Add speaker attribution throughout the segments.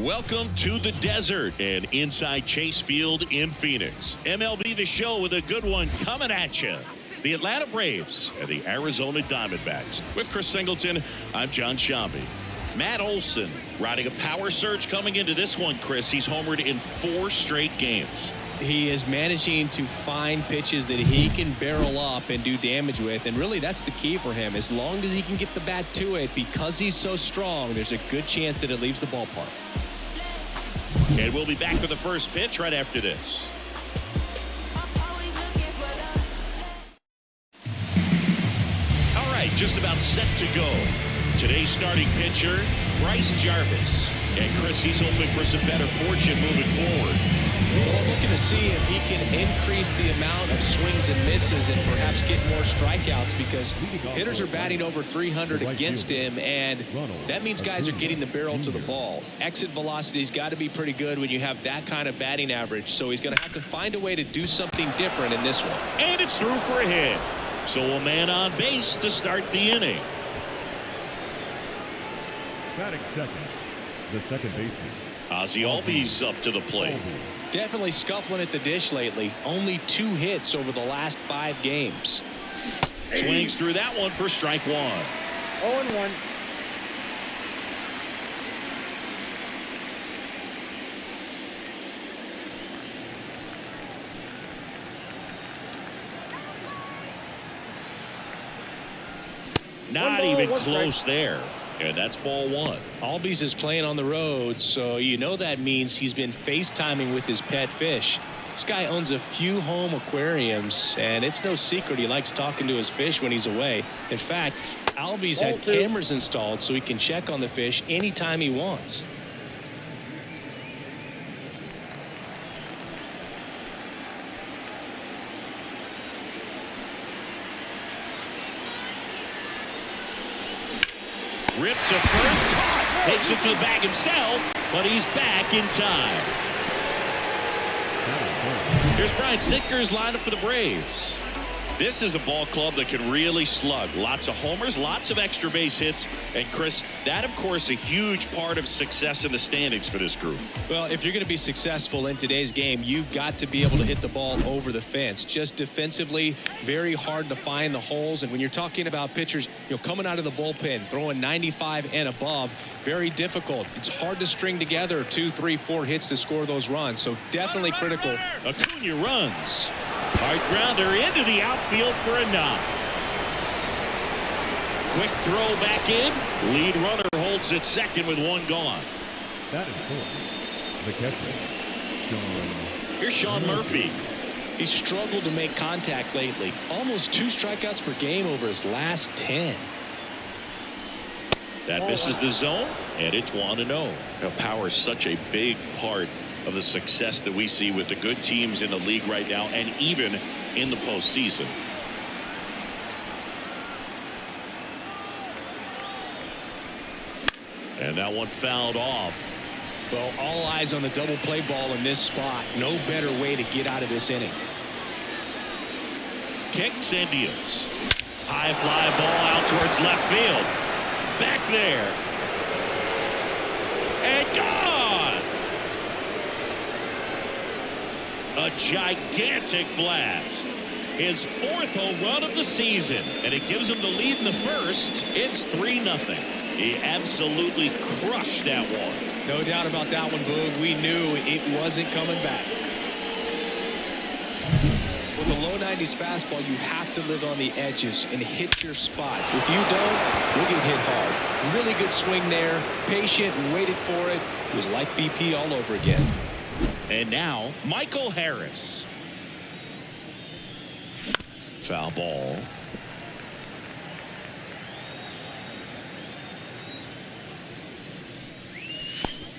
Speaker 1: Welcome to the desert and inside Chase Field in Phoenix. MLB The Show with a good one coming at you. The Atlanta Braves and the Arizona Diamondbacks. With Chris Singleton, I'm John Shambi. Matt Olson riding a power surge coming into this one, Chris. He's homered in 4 straight games.
Speaker 2: He is managing to find pitches that he can barrel up and do damage with, and really that's the key for him. As long as he can get the bat to it, because he's so strong, there's a good chance that it leaves the ballpark.
Speaker 1: And we'll be back for the first pitch right after this. All right, just about set to go. Today's starting pitcher, Bryce Jarvis. And Chris, he's hoping for some better fortune moving forward.
Speaker 2: Well, looking to see if he can increase the amount of swings and misses and perhaps get more strikeouts, because hitters are batting over 300 against him, and that means guys are getting the barrel to the ball. Exit velocity's got to be pretty good when you have that kind of batting average, so he's going to have to find a way to do something different in this one.
Speaker 1: And it's through for a hit. So a man on base to start the inning.
Speaker 3: Batting second, the second baseman,
Speaker 1: Ozzie Albies up to the plate.
Speaker 2: Definitely scuffling at the dish lately. Only 2 hits over the last 5 games.
Speaker 1: Swings through that one for strike 1.
Speaker 4: 0-1.
Speaker 1: Not even close there. And that's ball 1.
Speaker 2: Albies is playing on the road, so you know that means he's been FaceTiming with his pet fish. This guy owns a few home aquariums, and it's no secret he likes talking to his fish when he's away. In fact, Albies had cameras installed so he can check on the fish anytime he wants.
Speaker 1: Ripped to first, caught, takes it to the bag himself, but he's back in time. Here's Brian Snitker's lineup for the Braves. This is a ball club that can really slug. Lots of homers, lots of extra base hits. And Chris, that of course a huge part of success in the standings for this group.
Speaker 2: Well, if you're going to be successful in today's game, you've got to be able to hit the ball over the fence. Just defensively, very hard to find the holes. And when you're talking about pitchers, coming out of the bullpen, throwing 95 and above, very difficult. It's hard to string together 2, 3, 4 hits to score those runs. So definitely critical.
Speaker 1: Acuna runs. Hard grounder into the outfield for a knock. Quick throw back in. Lead runner holds at second with 1 gone.
Speaker 3: that is four. The catcher,
Speaker 1: Here's Sean Murphy.
Speaker 2: He's struggled to make contact lately. Almost 2 strikeouts per game over his last 10.
Speaker 1: That misses the zone, and it's 1-0. Power is such a big part of the success that we see with the good teams in the league right now, and even in the postseason. And that one fouled off.
Speaker 2: Well, all eyes on the double play ball in this spot. No better way to get out of this inning.
Speaker 1: Kicks and deals. High fly ball out towards left field. Back there. And gone. A gigantic blast. His 4th home run of the season. And it gives him the lead in the first. It's 3-0. He absolutely crushed that one.
Speaker 2: No doubt about that one, Boog. We knew it wasn't coming back. With a low 90s fastball, you have to live on the edges and hit your spots. If you don't, you'll get hit hard. Really good swing there. Patient and waited for it. It was like BP all over again.
Speaker 1: And now, Michael Harris. Foul ball.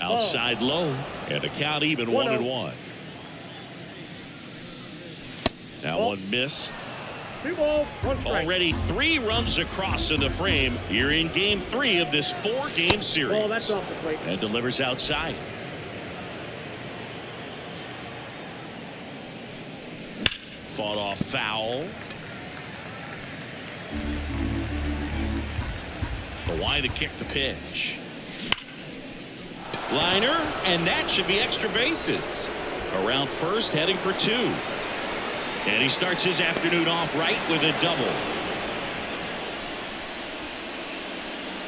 Speaker 1: Outside low, and a count even 1-1. That one missed.
Speaker 4: 2 balls, 1 strike.
Speaker 1: Already 3 runs across in the frame. You're in game 3 of this 4-game series.
Speaker 4: Oh, that's off the plate.
Speaker 1: And delivers outside. Fought off foul. The wide to kick the pitch. Liner, and that should be extra bases. Around first, heading for 2. And he starts his afternoon off right with a double.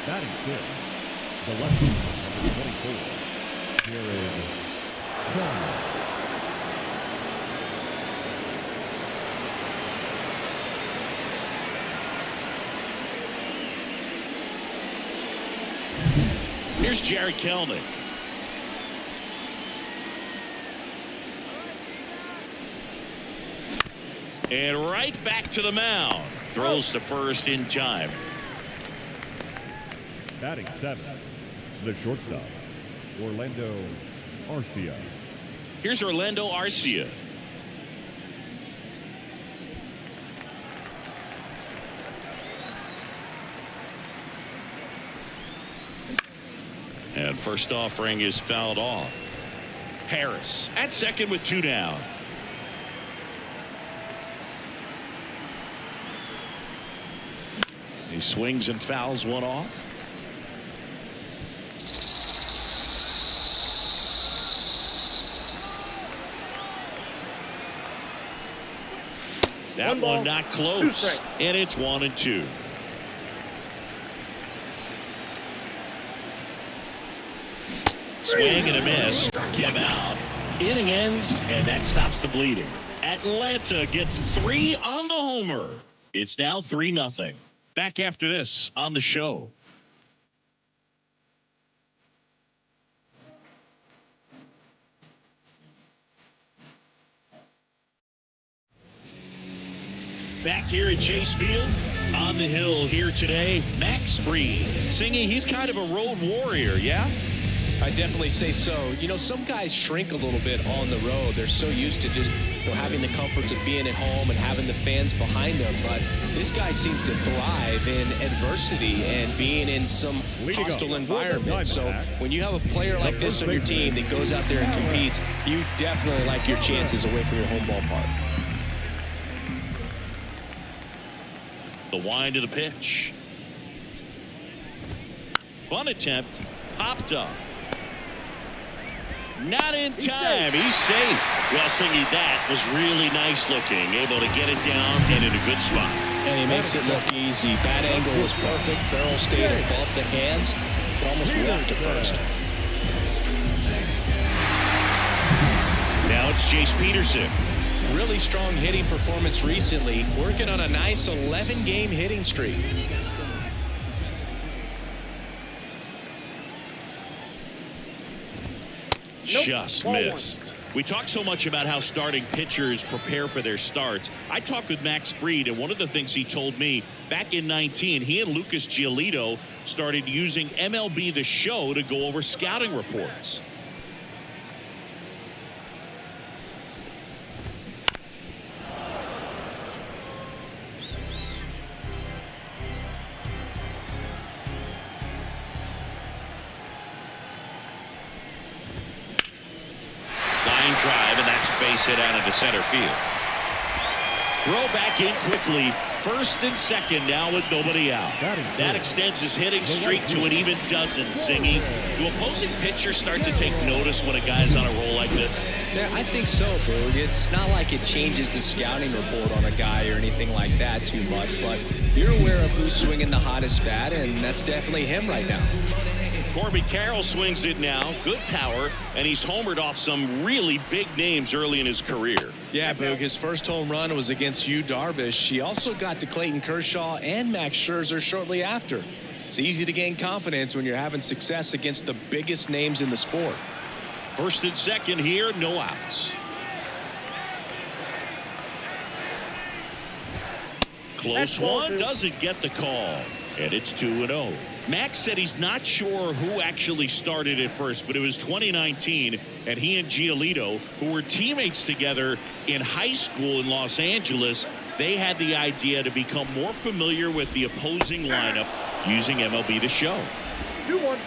Speaker 3: Batting 6, the lefty, number 24, Jared Kellner.
Speaker 1: Here's Jared Kelnick. And right back to the mound. Throws to first in time.
Speaker 3: Batting 7, the shortstop, Orlando Arcia.
Speaker 1: Here's Orlando Arcia. And first offering is fouled off. Harris at second with 2 down. He swings and fouls one off. That one not close. And it's 1-2. Swing and a miss. Struck him out. Inning ends, and that stops the bleeding. Atlanta gets 3 on the homer. It's now 3-0. Back after this on the show. Back here at Chase Field, on the hill here today, Max Fried. Singing, he's kind of a road warrior, yeah?
Speaker 2: I definitely say so. You know, some guys shrink a little bit on the road. They're so used to just, having the comforts of being at home and having the fans behind them. But this guy seems to thrive in adversity and being in some hostile environment. So when you have a player like this on your team that goes out there and competes, you definitely like your chances away from your home ballpark.
Speaker 1: The wind of the pitch. Bunt attempt. Popped up. Not in time. He's safe. Well, Singy, that was really nice looking. Able to get it down and in a good spot.
Speaker 2: And he makes it look easy. That angle was perfect. Farrell stayed above the hands. Could almost walk to first.
Speaker 1: Now it's Jace Peterson.
Speaker 2: Really strong hitting performance recently. Working on a nice 11-game hitting streak.
Speaker 1: Just missed. We talk so much about how starting pitchers prepare for their starts. I talked with Max Fried, and one of the things he told me back in 19, he and Lucas Giolito started using MLB The Show to go over scouting reports. Drive, and that's a base hit out into center field. Throw back in quickly. First and second now with nobody out. That extends his hitting streak to an even dozen, Singy. Do opposing pitchers start to take notice when a guy's on a roll like this?
Speaker 2: Yeah, I think so, Boog. It's not like it changes the scouting report on a guy or anything like that too much, but you're aware of who's swinging the hottest bat, and that's definitely him right now.
Speaker 1: Corbin Carroll swings it now. Good power, and he's homered off some really big names early in his career.
Speaker 2: Yeah, Boog, his first home run was against Yu Darvish. He also got to Clayton Kershaw and Max Scherzer shortly after. It's easy to gain confidence when you're having success against the biggest names in the sport.
Speaker 1: First and second here, no outs. Close one, doesn't get the call, and it's 2-0. Max said he's not sure who actually started at first, but it was 2019, and he and Giolito, who were teammates together in high school in Los Angeles, they had the idea to become more familiar with the opposing lineup using MLB The Show.
Speaker 4: 2-1.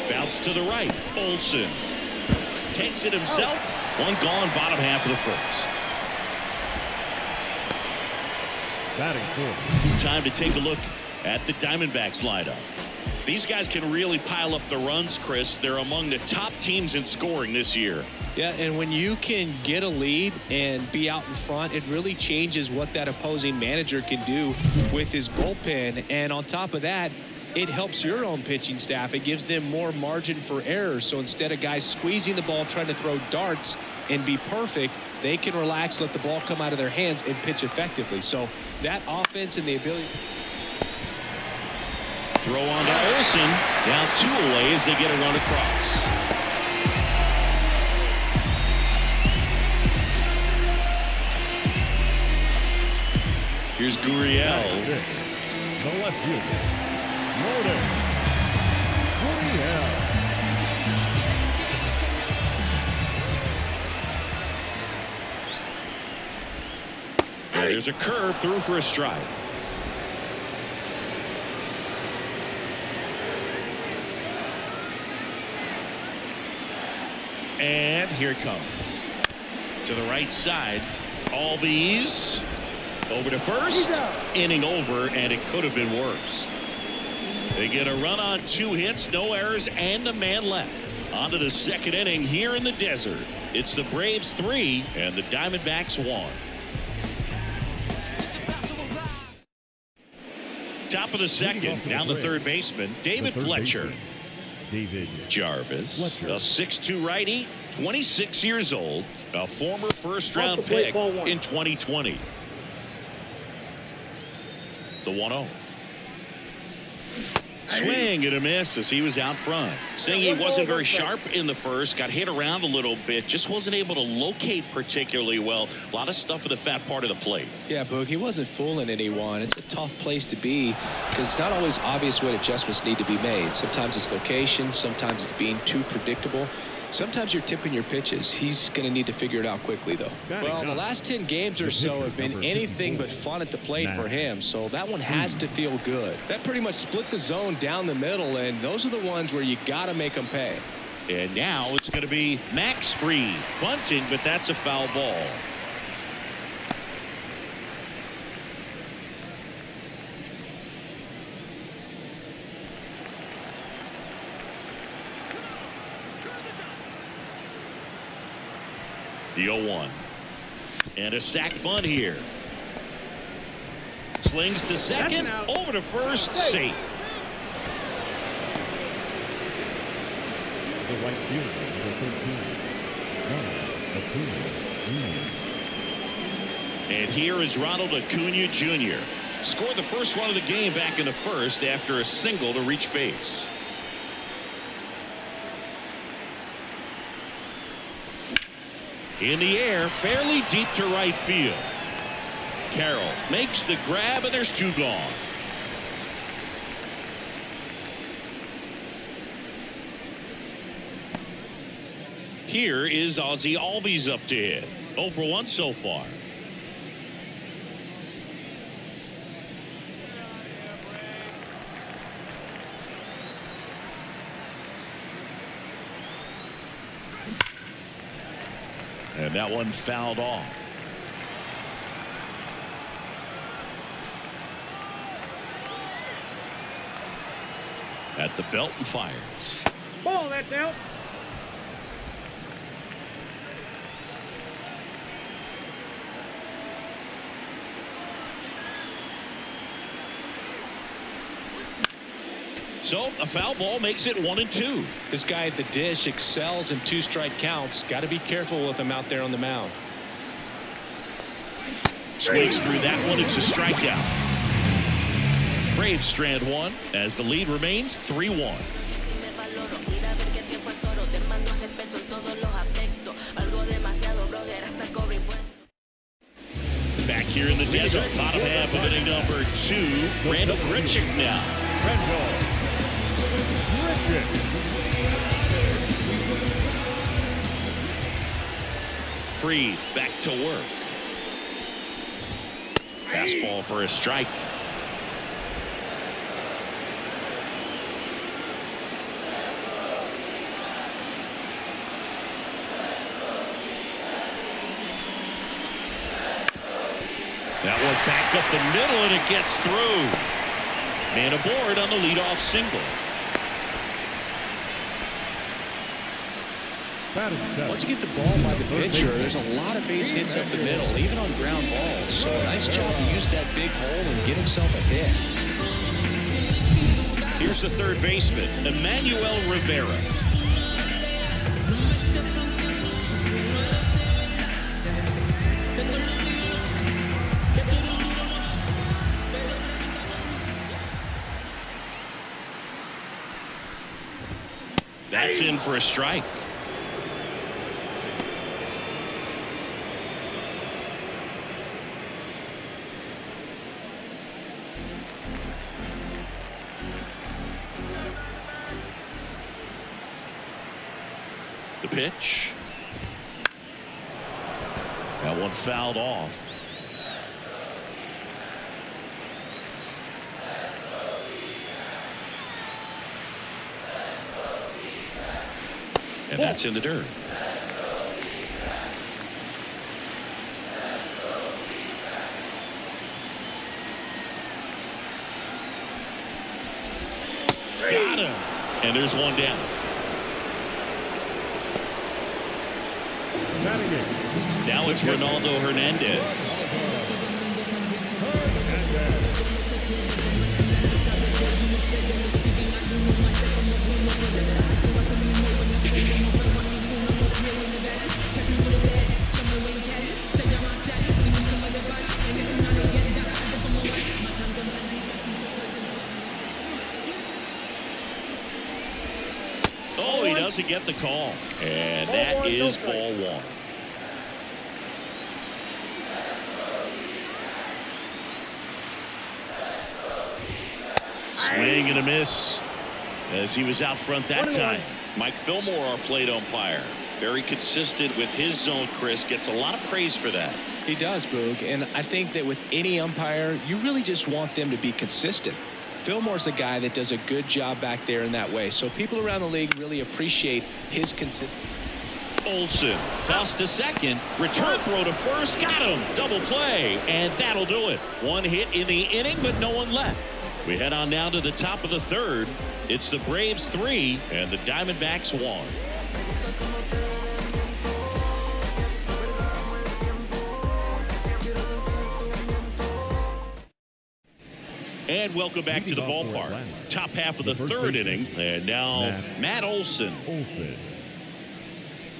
Speaker 1: Bounce to the right. Olsen takes it himself. One gone, bottom half of the first.
Speaker 3: Batting fourth.
Speaker 1: Time to take a look at the Diamondbacks lineup. These guys can really pile up the runs, Chris. They're among the top teams in scoring this year.
Speaker 2: Yeah, and when you can get a lead and be out in front, it really changes what that opposing manager can do with his bullpen. And on top of that, it helps your own pitching staff. It gives them more margin for error. So instead of guys squeezing the ball, trying to throw darts and be perfect, they can relax, let the ball come out of their hands and pitch effectively. So that offense and the ability.
Speaker 1: Throw on to Olsen. Now 2 away as they get a run across. Here's Gurriel.
Speaker 3: The left fielder, Gurriel.
Speaker 1: There's a curve through for a strike. And here it comes. To the right side. Albies. Over to first. Inning over, and it could have been worse. They get a run on 2 hits, no errors, and a man left. On to the second inning here in the desert. It's the Braves 3 and the Diamondbacks 1. Top of the second, down the third baseman, David Fletcher.
Speaker 3: David
Speaker 1: Jarvis,
Speaker 3: Fletcher.
Speaker 1: a 6'2" righty, 26 years old, a former first-round pick in 2020. The 1-0. Swing and a miss as he was out front. Saying he wasn't very sharp in the first, got hit around a little bit, just wasn't able to locate particularly well. A lot of stuff at the fat part of the plate.
Speaker 2: Yeah, Boog, he wasn't fooling anyone. It's a tough place to be because it's not always obvious what adjustments need to be made. Sometimes it's location, sometimes it's being too predictable. Sometimes you're tipping your pitches. He's going to need to figure it out quickly, though. Well, the last 10 games or so have been anything but fun at the plate for him, so that one has to feel good. That pretty much split the zone down the middle, and those are the ones where you got to make them pay.
Speaker 1: And now it's going to be Max Fried bunting, but that's a foul ball. The 0-1. And a sac bunt here. Slings to second. Over to first. Safe.
Speaker 3: The right fielder, number 13,
Speaker 1: And here is Ronald Acuna Jr. Scored the first run of the game back in the first after a single to reach base. In the air, fairly deep to right field. Carroll makes the grab, and there's 2 gone. Here is Ozzie Albies up to hit. 0 for 1 so far. And that one fouled off. At the belt and fires.
Speaker 4: Ball, that's out.
Speaker 1: So a foul ball makes it 1-2.
Speaker 2: This guy at the dish excels in 2-strike counts. Got to be careful with him out there on the mound.
Speaker 1: Swings through that one. It's a strikeout. Braves strand 1 as the lead remains 3-1. Back here in the desert, bottom half of inning number 2. Randall Grichuk now. Fried back to work. Fastball for a strike. That one back up the middle, and it gets through. Man aboard on the leadoff single.
Speaker 2: Once you get the ball by the pitcher, there's a lot of base hits up the middle, even on ground balls. So a nice job to use that big hole and get himself a hit.
Speaker 1: Here's the third baseman, Emmanuel Rivera. That's in for a strike. The pitch. That one fouled off. And that's in the dirt. Got him. And there's one down. Now it's Ronaldo Hernandez. Oh, he doesn't get the call. And that is ball one. Swing and a miss as he was out front that time. Mike Fillmore, our plate umpire. Very consistent with his zone, Chris. Gets a lot of praise for that.
Speaker 2: He does, Boog. And I think that with any umpire, you really just want them to be consistent. Fillmore's a guy that does a good job back there in that way. So people around the league really appreciate his consistency.
Speaker 1: Olsen tossed to second, return throw to first, got him, double play, and that'll do it. One hit in the inning, but no one left. We head on now to the top of the third. It's the Braves 3 and the Diamondbacks 1. And welcome back to the ballpark. Top half of the third inning, and now Matt Olson.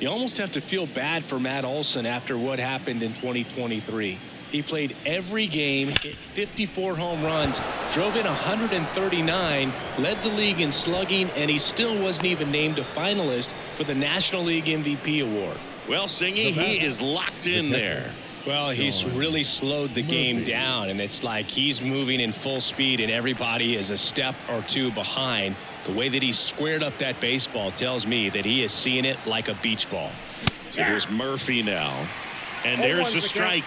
Speaker 2: You almost have to feel bad for Matt Olson after what happened in 2023. He played every game, hit 54 home runs, drove in 139, led the league in slugging, and he still wasn't even named a finalist for the National League MVP award.
Speaker 1: Well, Singy, he is locked in there.
Speaker 2: Well, he's really slowed the game down, and it's like he's moving in full speed, and everybody is a step or two behind. The way that he squared up that baseball tells me that he is seeing it like a beach ball.
Speaker 1: So here's Murphy now, and there's the strike.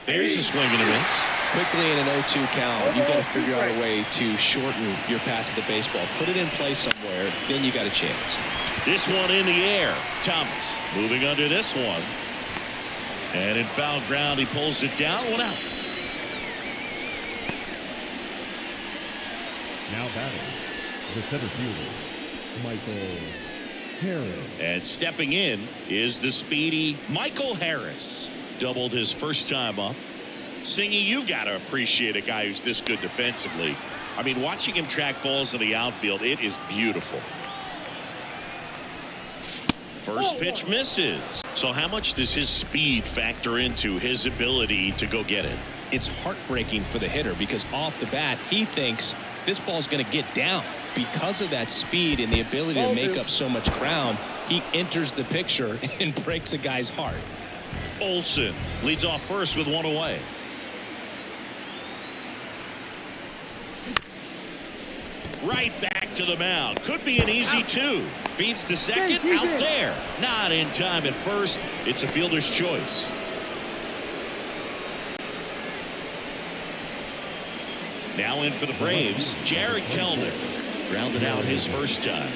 Speaker 1: There's a swing and a miss.
Speaker 2: Quickly in an 0-2 count, you've got to figure out a way to shorten your path to the baseball. Put it in play somewhere, then you got a chance.
Speaker 1: This one in the air. Thomas moving under this one. And in foul ground, he pulls it down. One out.
Speaker 3: Now batting, the center fielder, Michael Harris.
Speaker 1: And stepping in is the speedy Michael Harris. Doubled his first time up. Singy, you got to appreciate a guy who's this good defensively. I mean, watching him track balls in the outfield, it is beautiful. First pitch misses. So how much does his speed factor into his ability to go get it?
Speaker 2: It's heartbreaking for the hitter because off the bat, he thinks this ball's going to get down. Because of that speed and the ability to make up so much ground, he enters the picture and breaks a guy's heart.
Speaker 1: Olsen leads off first with one away. Right back to the mound. Could be an easy two. Feeds to second. Out there. Not in time at first. It's a fielder's choice. Now in for the Braves, Jared Kellner. Grounded out his first time.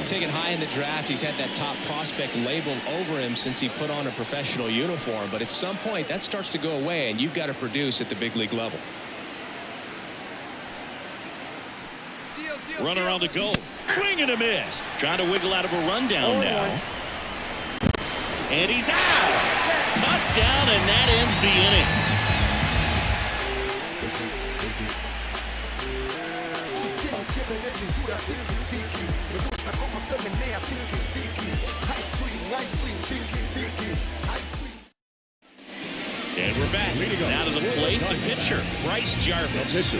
Speaker 2: Taken high in the draft, he's had that top prospect labeled over him since he put on a professional uniform. But at some point, that starts to go away, and you've got to produce at the big league level.
Speaker 1: Runner on the go. Swing and a miss. Trying to wiggle out of a rundown now. And he's out. Knocked down, and that ends the inning. And we're back. Now to the plate, the pitcher, Bryce Jarvis.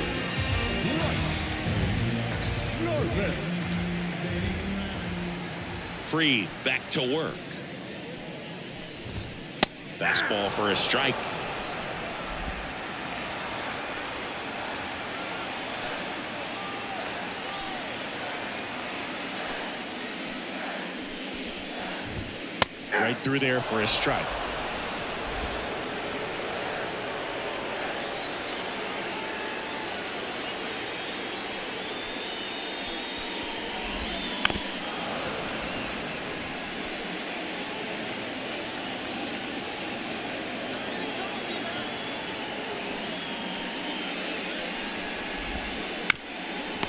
Speaker 1: Free, back to work. Fastball for a strike. Right through there for a strike.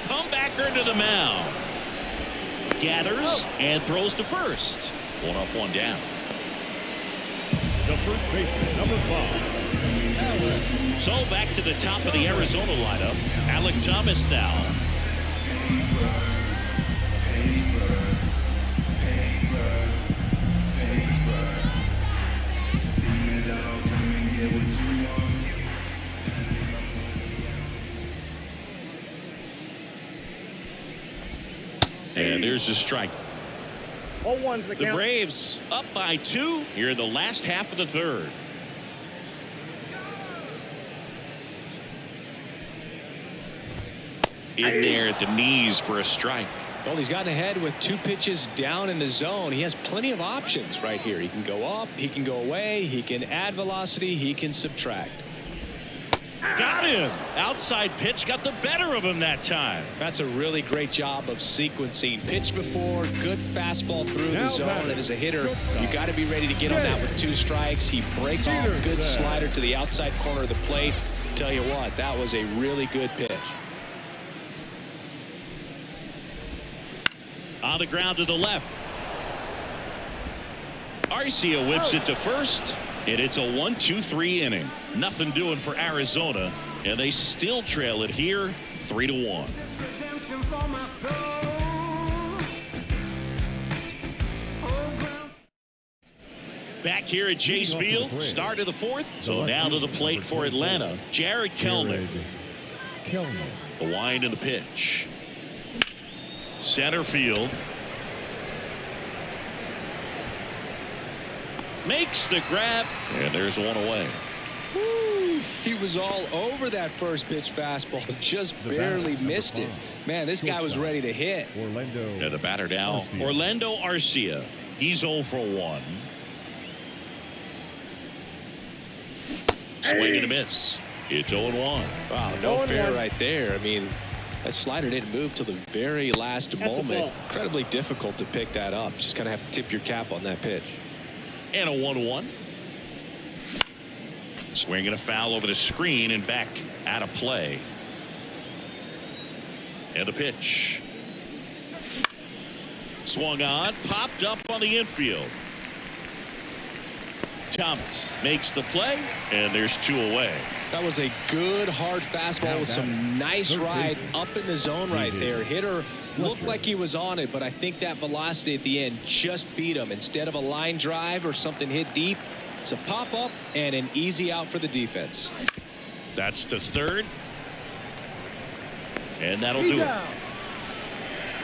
Speaker 1: Comebacker to the mound. Gathers and throws to first. One up, one down.
Speaker 3: The first baseman, number 5, Alec.
Speaker 1: So back to the top of the Arizona lineup. Alec Thomas now. And there's the strike.
Speaker 4: 0-1's the
Speaker 1: The
Speaker 4: count.
Speaker 1: Braves up by 2 here in the last half of the third. In there at the knees for a strike.
Speaker 2: Well, he's gotten ahead with 2 pitches down in the zone. He has plenty of options right here. He can go up, he can go away, he can add velocity, he can subtract.
Speaker 1: Got him. Outside pitch got the better of him that time.
Speaker 2: That's a really great job of sequencing. Pitch before, good fastball through the zone. And as a hitter, you got to be ready to get on that with 2 strikes. He breaks off, good slider to the outside corner of the plate. Tell you what, that was a really good pitch.
Speaker 1: On the ground to the left. Arcia whips it to first. And it's a 1-2-3 inning. Nothing doing for Arizona. And they still trail it here 3-1. Back here at Chase Field. Start of the 4th. So now to the plate for Atlanta. Jared Kellner. The wind and the pitch. Center field. Makes the grab, and there's one away.
Speaker 2: Woo, he was all over that first pitch fastball, just barely missed it. Man, this guy was ready to hit.
Speaker 1: And the batter now, Orlando Arcia. He's 0 for 1. Swing and a miss. It's 0-1.
Speaker 2: Wow, no fair right there. I mean, that slider didn't move till the very last moment. Incredibly difficult to pick that up. Just kind of have to tip your cap on that pitch.
Speaker 1: And a 1-1. Swing and a foul over the screen and back out of play. And a pitch. Swung on, popped up on the infield. Thomas makes the play, and there's 2 away.
Speaker 2: That was a good hard fastball with some nice ride up in the zone right there. Hitter looked like he was on it, but I think that velocity at the end just beat him. Instead of a line drive or something hit deep, it's a pop up and an easy out for the defense.
Speaker 1: That's to third. And that'll do it.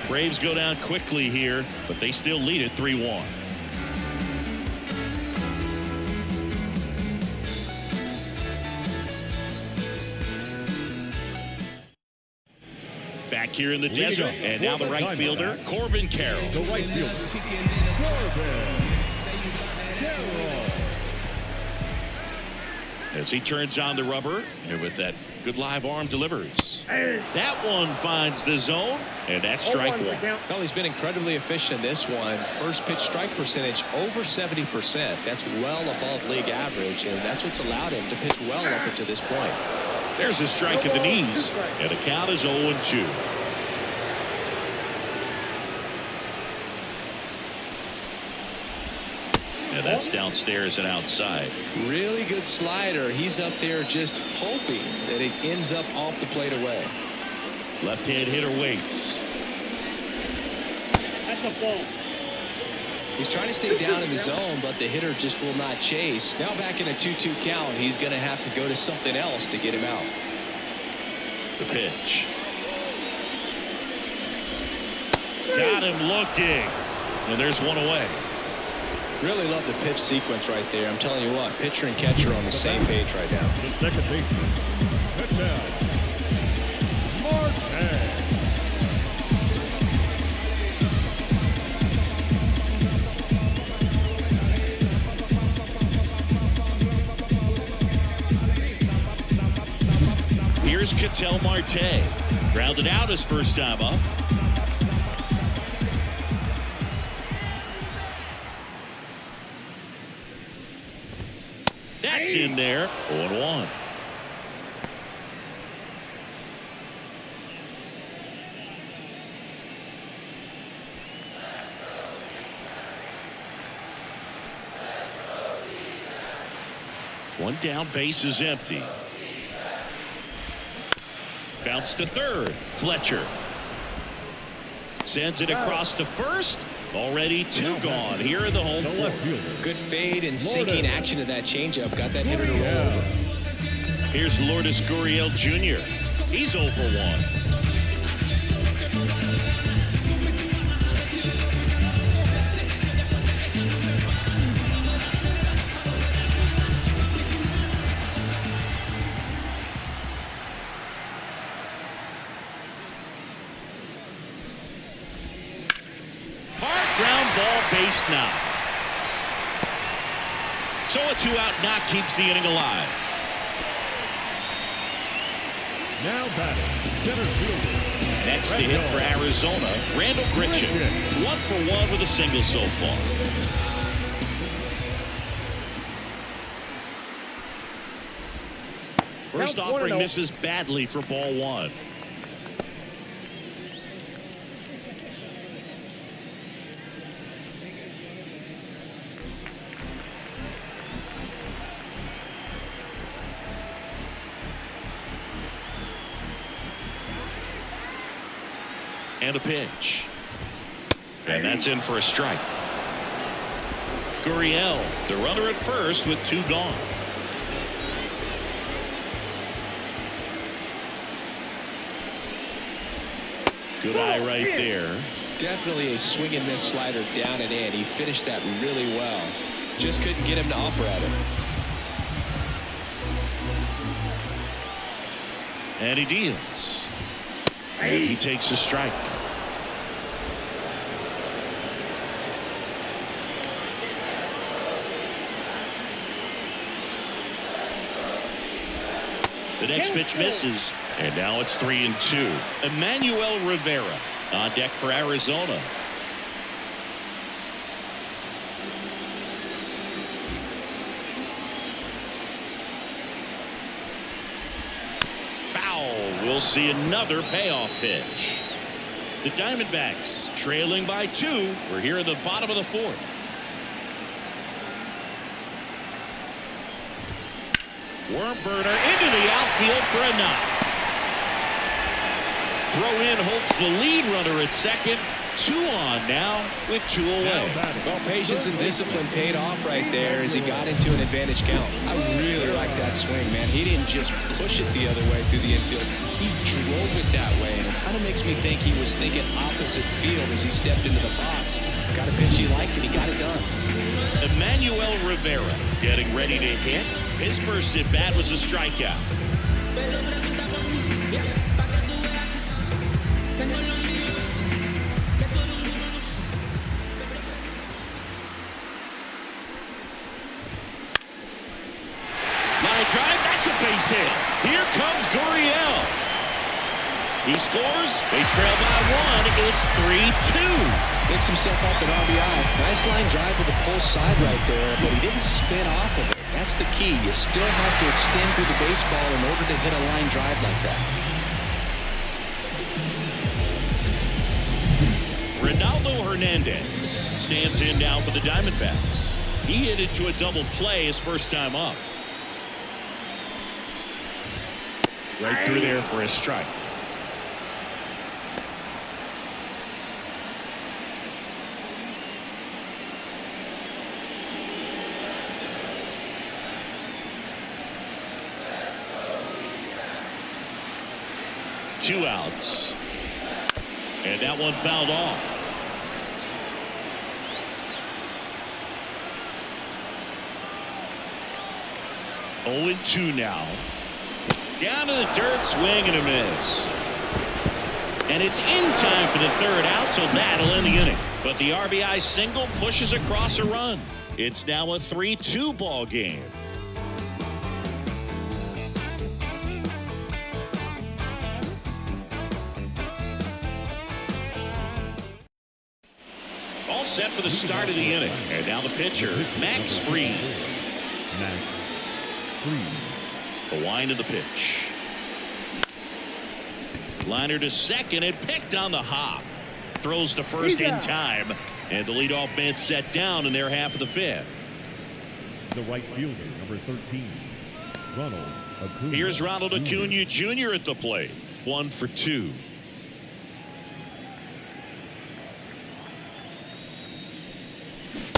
Speaker 1: Braves go down quickly here, but they still lead it 3-1. Back here in the desert, and now the right fielder, Corbin Carroll.
Speaker 3: The right fielder, Corbin Carroll.
Speaker 1: As he turns on the rubber, and with that Good live arm deliveries. That one finds the zone, and that's strike one.
Speaker 2: Well, he's been incredibly efficient in this one. First pitch strike percentage over 70%. That's well above league average, and that's what's allowed him to pitch well up until this point.
Speaker 1: There's a strike at the knees, and the count is 0-2. And that's downstairs and outside.
Speaker 2: Really good slider. He's up there just hoping that it ends up off the plate away.
Speaker 1: Left-hand hitter waits.
Speaker 4: That's a ball.
Speaker 2: He's trying to stay down in the zone, but the hitter just will not chase. Now back in a 2-2 count, he's going to have to go to something else to get him out.
Speaker 1: The pitch. Got him looking. And there's one away.
Speaker 2: Really love the pitch sequence right there. I'm telling you what, pitcher and catcher are on the same page right now.
Speaker 3: The second baseman, Pitman Marte.
Speaker 1: Here's Ketel Marte. Grounded out his first time up. That's in there. 0-1. One down, base is empty. Bounce to third. Fletcher sends it across to first. Already two gone here in the home fourth.
Speaker 2: Good fade and sinking action of that changeup. Got that hitter to roll over.
Speaker 1: Here's Lourdes Gurriel Jr. He's 0 for 1. Base now. So a 2-out knock keeps the inning alive.
Speaker 3: Now batting, center fielder.
Speaker 1: Next to hit for Arizona, Randall Grichuk. 1 for 1 with a single so far. First offering misses badly for ball one. And a pitch. And that's in for a strike. Gurriel, the runner at first with two gone. Good eye right there.
Speaker 2: Definitely a swing and miss slider down and in. He finished that really well. Just couldn't get him to offer at it.
Speaker 1: And he deals. And he takes a strike. The next pitch misses, and now it's 3-2. Emmanuel Rivera on deck for Arizona. Foul. We'll see another payoff pitch. The Diamondbacks trailing by 2. We're here in the bottom of the fourth. Worm burner into the outfield for a knock. Throw in Holtz, the lead runner at second. 2 on now with 2 away.
Speaker 2: Well, patience and discipline paid off right there as he got into an advantage count. I really like that swing, man. He didn't just push it the other way through the infield. He drove it that way, and it kind of makes me think he was thinking opposite field as he stepped into the box. Got a pitch he liked, and he got it done.
Speaker 1: Emmanuel Rivera getting ready to hit. His first at bat was a strikeout. line drive. That's a base hit. Here comes Gurriel. He scores. They trail by 1. It's 3-2.
Speaker 2: Picks himself up an RBI. Nice line drive with the pull side right there, but he didn't spin off of it. That's the key. You still have to extend through the baseball in order to hit a line drive like that.
Speaker 1: Ronaldo Hernandez stands in now for the Diamondbacks. He hit it to a double play his first time up. Right through there for a strike. Two outs. And that one fouled off. Oh, 0-2 now. Down to the dirt, swing and a miss. And it's in time for the third out, so that'll end the inning. But the RBI single pushes across a run. It's now a 3-2 ball game. All set for the start of the inning. And now the pitcher, Max Fried. The wind of the pitch. Liner to second and picked on the hop. Throws to first in time. And the leadoff man set down in their half of the fifth.
Speaker 3: The right fielder, number 13, Ronald Acuna.
Speaker 1: Here's Ronald Acuna Jr. at the plate. 1 for 2.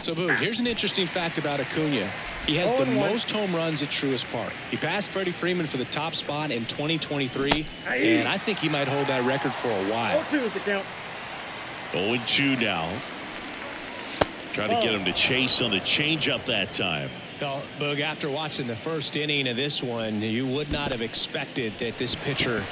Speaker 2: So, Boog, here's an interesting fact about Acuna. He has the most home runs at Truist Park. He passed Freddie Freeman for the top spot in 2023, and I think he might hold that record for a while.
Speaker 4: 0-2 is the count.
Speaker 1: 0-2 now. Trying to get him to chase on the changeup that time.
Speaker 2: Well, Boog, after watching the first inning of this one, you would not have expected that this pitcher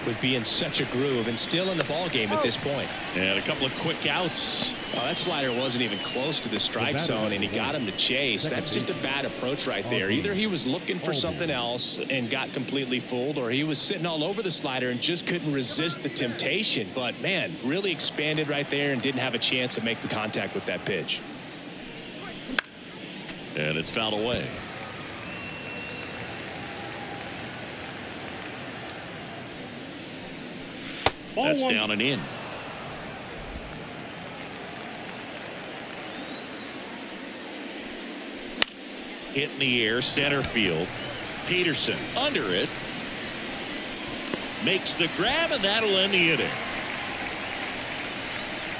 Speaker 2: would be in such a groove and still in the ball game at this point.
Speaker 1: And a couple of quick outs.
Speaker 2: Well, that slider wasn't even close to the strike zone, and he got him to chase. That's just a bad approach right there. Either he was looking for something else and got completely fooled, or he was sitting all over the slider and just couldn't resist the temptation. But, man, really expanded right there and didn't have a chance to make the contact with that pitch.
Speaker 1: And it's fouled away. That's down and in. Hit in the air, center field. Peterson under it. Makes the grab, and that'll end the inning.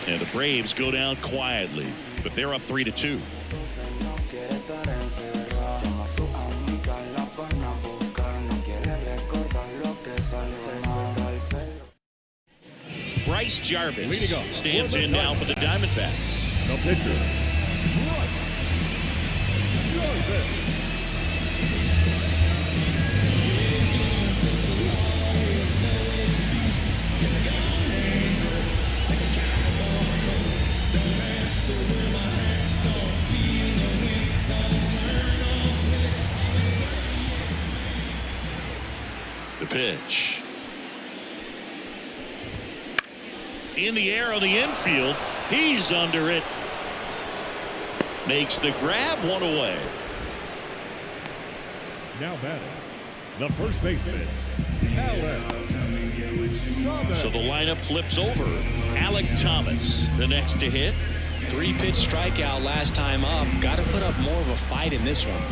Speaker 1: And the Braves go down quietly, but they're up 3-2. Bryce Jarvis stands in now for the Diamondbacks.
Speaker 3: The pitcher,
Speaker 1: The pitch. In the air on the infield. He's under it. Makes the grab, one away.
Speaker 3: now batting, the first baseman, Alec Thomas.
Speaker 1: So the lineup flips over. Alec Thomas, the next to hit.
Speaker 2: 3-pitch strikeout last time up. Got to put up more of a fight in this one.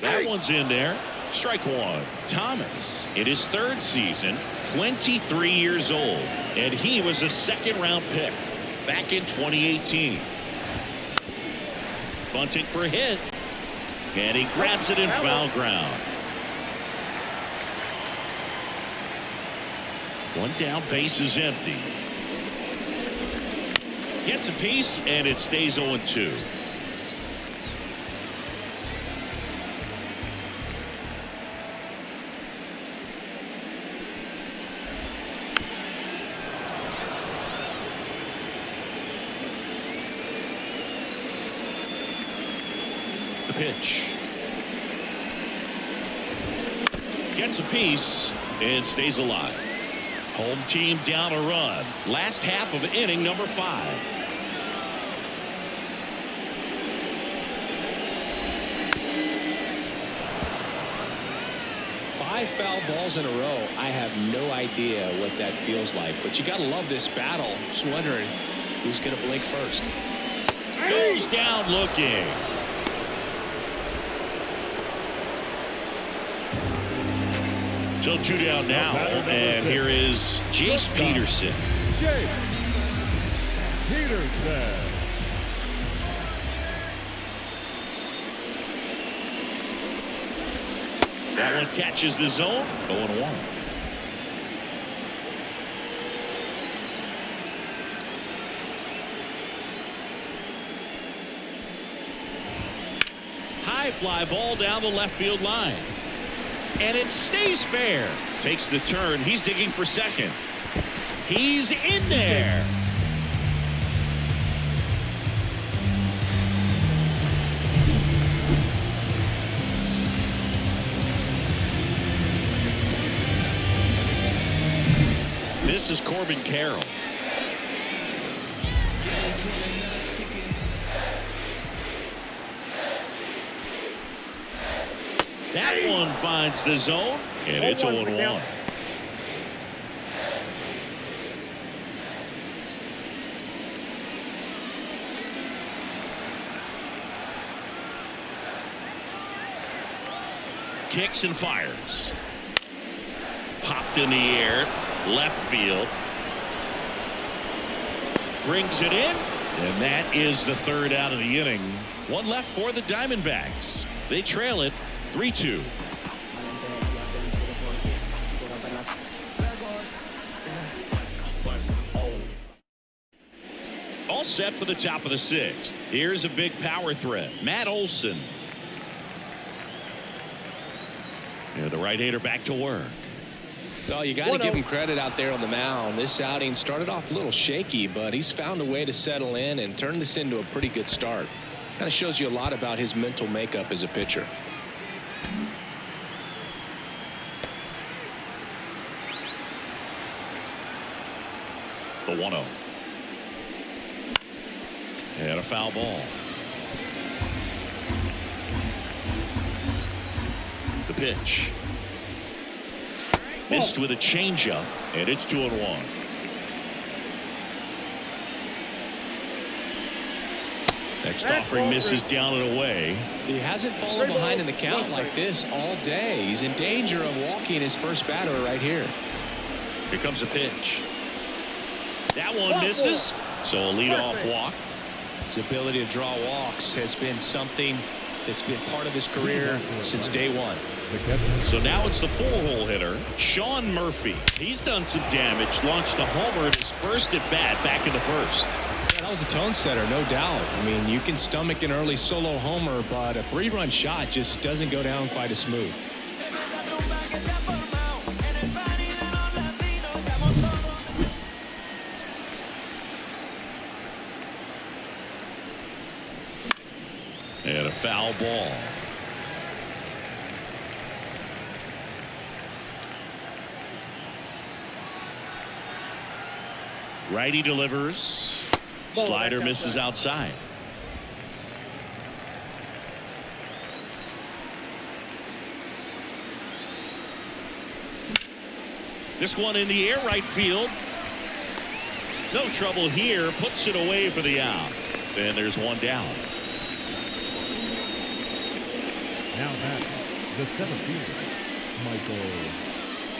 Speaker 1: That one's in there. Strike one. Thomas, in his third season, 23 years old, and he was a second-round pick back in 2018. Bunting for a hit, and he grabs it in foul ground. One down, base is empty. Gets a piece, and it stays 0-2. The pitch. Gets a piece and stays alive. Home team down a run. Last half of inning number 5.
Speaker 2: Foul balls in a row. I have no idea what that feels like, but you gotta love this battle. Just wondering who's gonna blink first.
Speaker 1: Goes down looking. So 2 down now, and here is Jace Peterson.
Speaker 3: Jace Peterson.
Speaker 1: That one catches the zone. 0-1. High fly ball down the left field line. And it stays fair. Takes the turn. He's digging for second. He's in there. This is Corbin Carroll. That one finds the zone, and it's 0-1. Kicks and fires. Popped in the air. Left field. Brings it in, and that is the 3rd out of the inning. One left for the Diamondbacks. They trail it 3-2. All set for the top of the 6th. Here's a big power threat. Matt Olson. And the right-hander back to work.
Speaker 2: Well, you got to give him credit out there on the mound. This outing started off a little shaky, but he's found a way to settle in and turn this into a pretty good start. Kind of shows you a lot about his mental makeup as a pitcher.
Speaker 1: The 1-0. And a foul ball. The pitch. Missed with a changeup, and it's 2-1. Next offering misses down and away.
Speaker 2: He hasn't fallen behind in the count like this all day. He's in danger of walking his first batter right here.
Speaker 1: Here comes a pitch. That one misses, so a leadoff walk.
Speaker 2: His ability to draw walks has been something that's been part of his career since day one.
Speaker 1: So now it's the 4-hole hitter, Sean Murphy. He's done some damage, launched a homer in his first at bat back in the 1st.
Speaker 2: Yeah, that was a tone setter, no doubt. I mean, you can stomach an early solo homer, but a 3-run shot just doesn't go down quite as smooth.
Speaker 1: And a foul ball. Righty delivers. Slider misses outside. This one in the air, right field. No trouble here. Puts it away for the out. And there's one down.
Speaker 3: Now back, the 7th fielder, Michael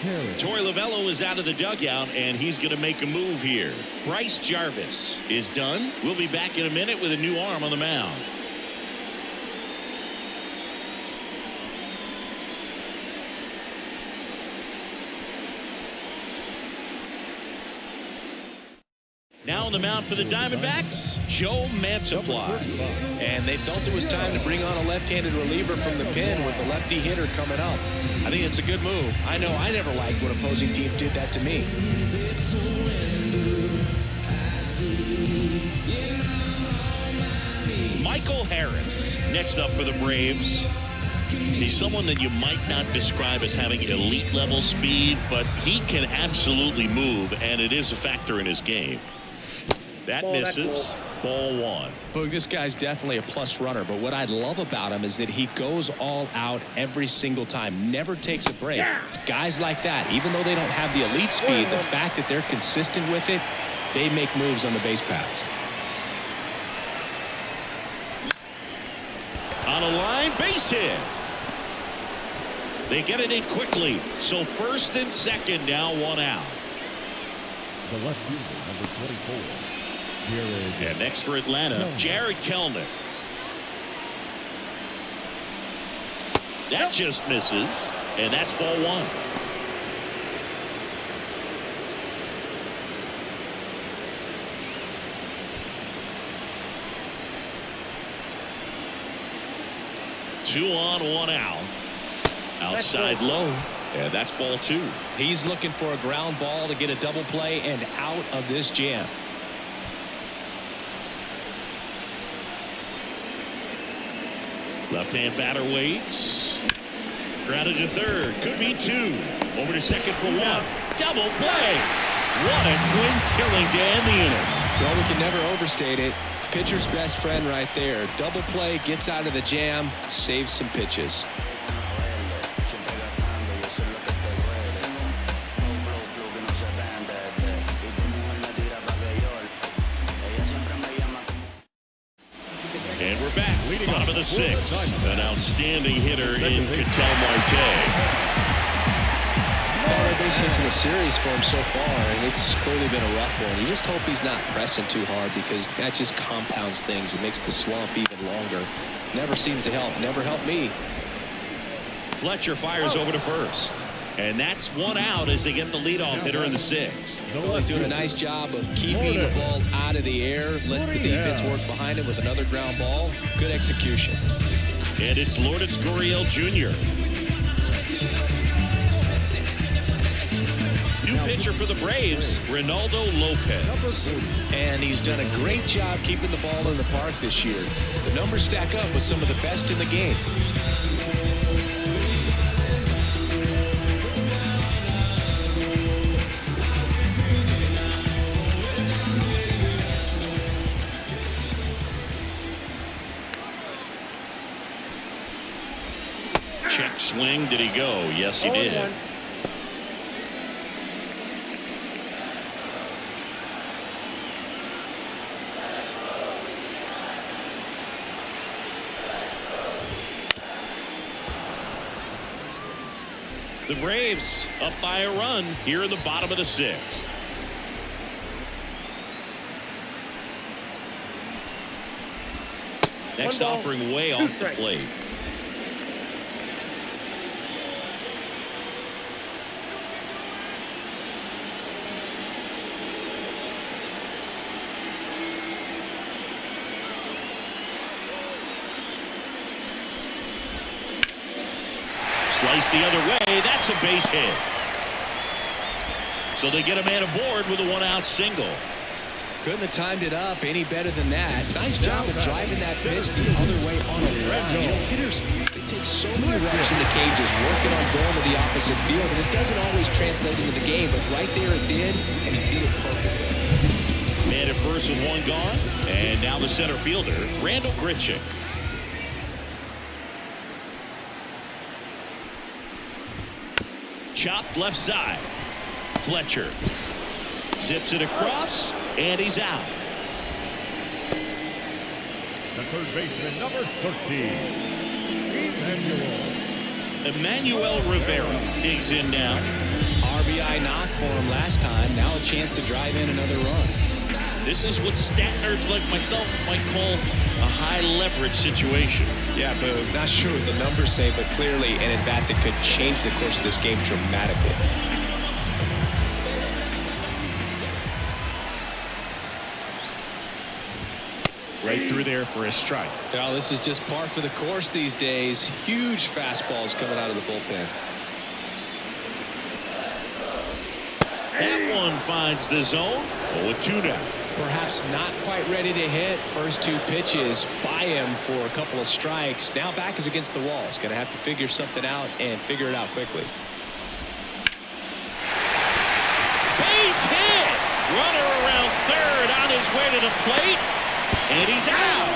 Speaker 3: Carey.
Speaker 1: Torey Lovullo is out of the dugout, and he's going to make a move here. Bryce Jarvis is done. We'll be back in a minute with a new arm on the mound. Now on the mound for the Diamondbacks, Joe Mantiply.
Speaker 2: And they felt it was time to bring on a left-handed reliever from the pen with the lefty hitter coming up. I think it's a good move. I know I never liked when opposing teams did that to me.
Speaker 1: Michael Harris next up for the Braves. He's someone that you might not describe as having elite level speed, but he can absolutely move, and it is a factor in his game. That misses. Ball one.
Speaker 2: Boog, this guy's definitely a plus runner, but what I love about him is that he goes all out every single time, never takes a break. It's guys like that, even though they don't have the elite speed, the fact that they're consistent with it, they make moves on the base paths.
Speaker 1: On a line, base hit. They get it in quickly. So first and second, now one out.
Speaker 3: The left fielder, number 24.
Speaker 1: And next for Atlanta, Jared Kelenic. That just misses, and that's ball one. Two on, one out. Outside low, and that's ball two.
Speaker 2: He's looking for a ground ball to get a double play and out of this jam.
Speaker 1: Left-hand batter waits. Grounded to third. Could be two. Over to second for one. Double play. What a twin killing to end the inning.
Speaker 2: Well, we can never overstate it. Pitcher's best friend right there. Double play, gets out of the jam, saves some pitches.
Speaker 1: And we're back. Bottom of the sixth. An outstanding hitter in Ketel Marte.
Speaker 2: Base hits in the series for him so far, and it's clearly been a rough one. You just hope he's not pressing too hard, because that just compounds things. It makes the slump even longer. Never seemed to help. Never helped me.
Speaker 1: Fletcher fires over to first. And that's one out as they get the leadoff hitter in the sixth.
Speaker 2: Well, he's doing a nice job of keeping the ball out of the air. Lets the defense work behind him with another ground ball. Good execution.
Speaker 1: And it's Lourdes Gurriel Jr. New pitcher for the Braves, Ronaldo Lopez.
Speaker 2: And he's done a great job keeping the ball in the park this year. The numbers stack up with some of the best in the game.
Speaker 1: Check swing. Did he go? Yes, he did. The Braves up by a run here in the bottom of the sixth. Next offering way off the plate. Slice the other way. That's a base hit. So they get a man aboard with a one-out single.
Speaker 2: Couldn't have timed it up any better than that. Nice job of driving that pitch the other way on a line. You know, hitters, they take so many reps in the cages, working on going to the opposite field, and it doesn't always translate into the game, but right there it did, and he did it perfectly.
Speaker 1: Man at first with one gone, and now the center fielder, Randall Grichuk. Chopped left side. Fletcher zips it across, and he's out.
Speaker 3: The third baseman, number 13,
Speaker 1: Emmanuel Rivera digs in now.
Speaker 2: RBI knock for him last time. Now a chance to drive in another run.
Speaker 1: This is what stat nerds like myself might call a high leverage situation.
Speaker 2: Yeah, but not sure what the numbers say, but clearly an at-bat that could change the course of this game dramatically.
Speaker 1: Right through there for a strike.
Speaker 2: Well, this is just par for the course these days. Huge fastballs coming out of the bullpen.
Speaker 1: That one finds the zone. 0-2 now.
Speaker 2: perhaps not quite ready to hit. First 2 pitches by him for a couple of strikes. Now back is against the wall. He's going to have to figure something out and figure it out quickly.
Speaker 1: Base hit. Runner around third on his way to the plate. And he's out.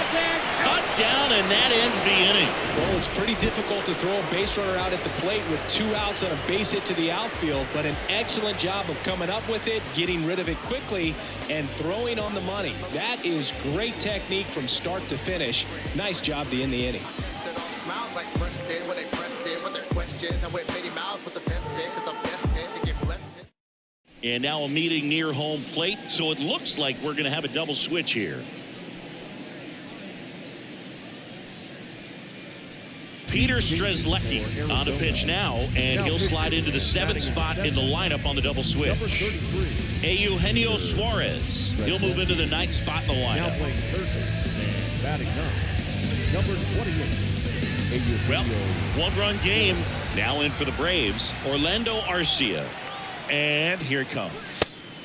Speaker 1: Cut down, and that ends the inning.
Speaker 2: Well, it's pretty difficult to throw a base runner out at the plate with 2 outs on a base hit to the outfield, but an excellent job of coming up with it, getting rid of it quickly, and throwing on the money. That is great technique from start to finish. Nice job to end the inning.
Speaker 1: And now a meeting near home plate, so it looks like we're going to have a double switch here. Peter Strzelecki on the pitch now, and he'll slide into the 7th spot in the lineup on the double switch. Eugenio Suarez, he'll move into the 9th spot in the lineup. Well, 1-run game now in for the Braves. Orlando Arcia, and here it comes.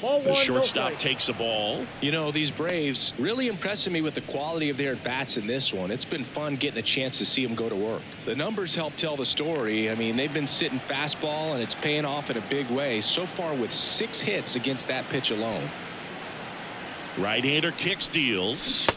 Speaker 1: The shortstop takes the ball.
Speaker 2: You know, these Braves really impressing me with the quality of their at-bats in this one. It's been fun getting a chance to see them go to work. The numbers help tell the story. I mean, they've been sitting fastball, and it's paying off in a big way so far with 6 hits against that pitch alone.
Speaker 1: Right-hander kicks, deals.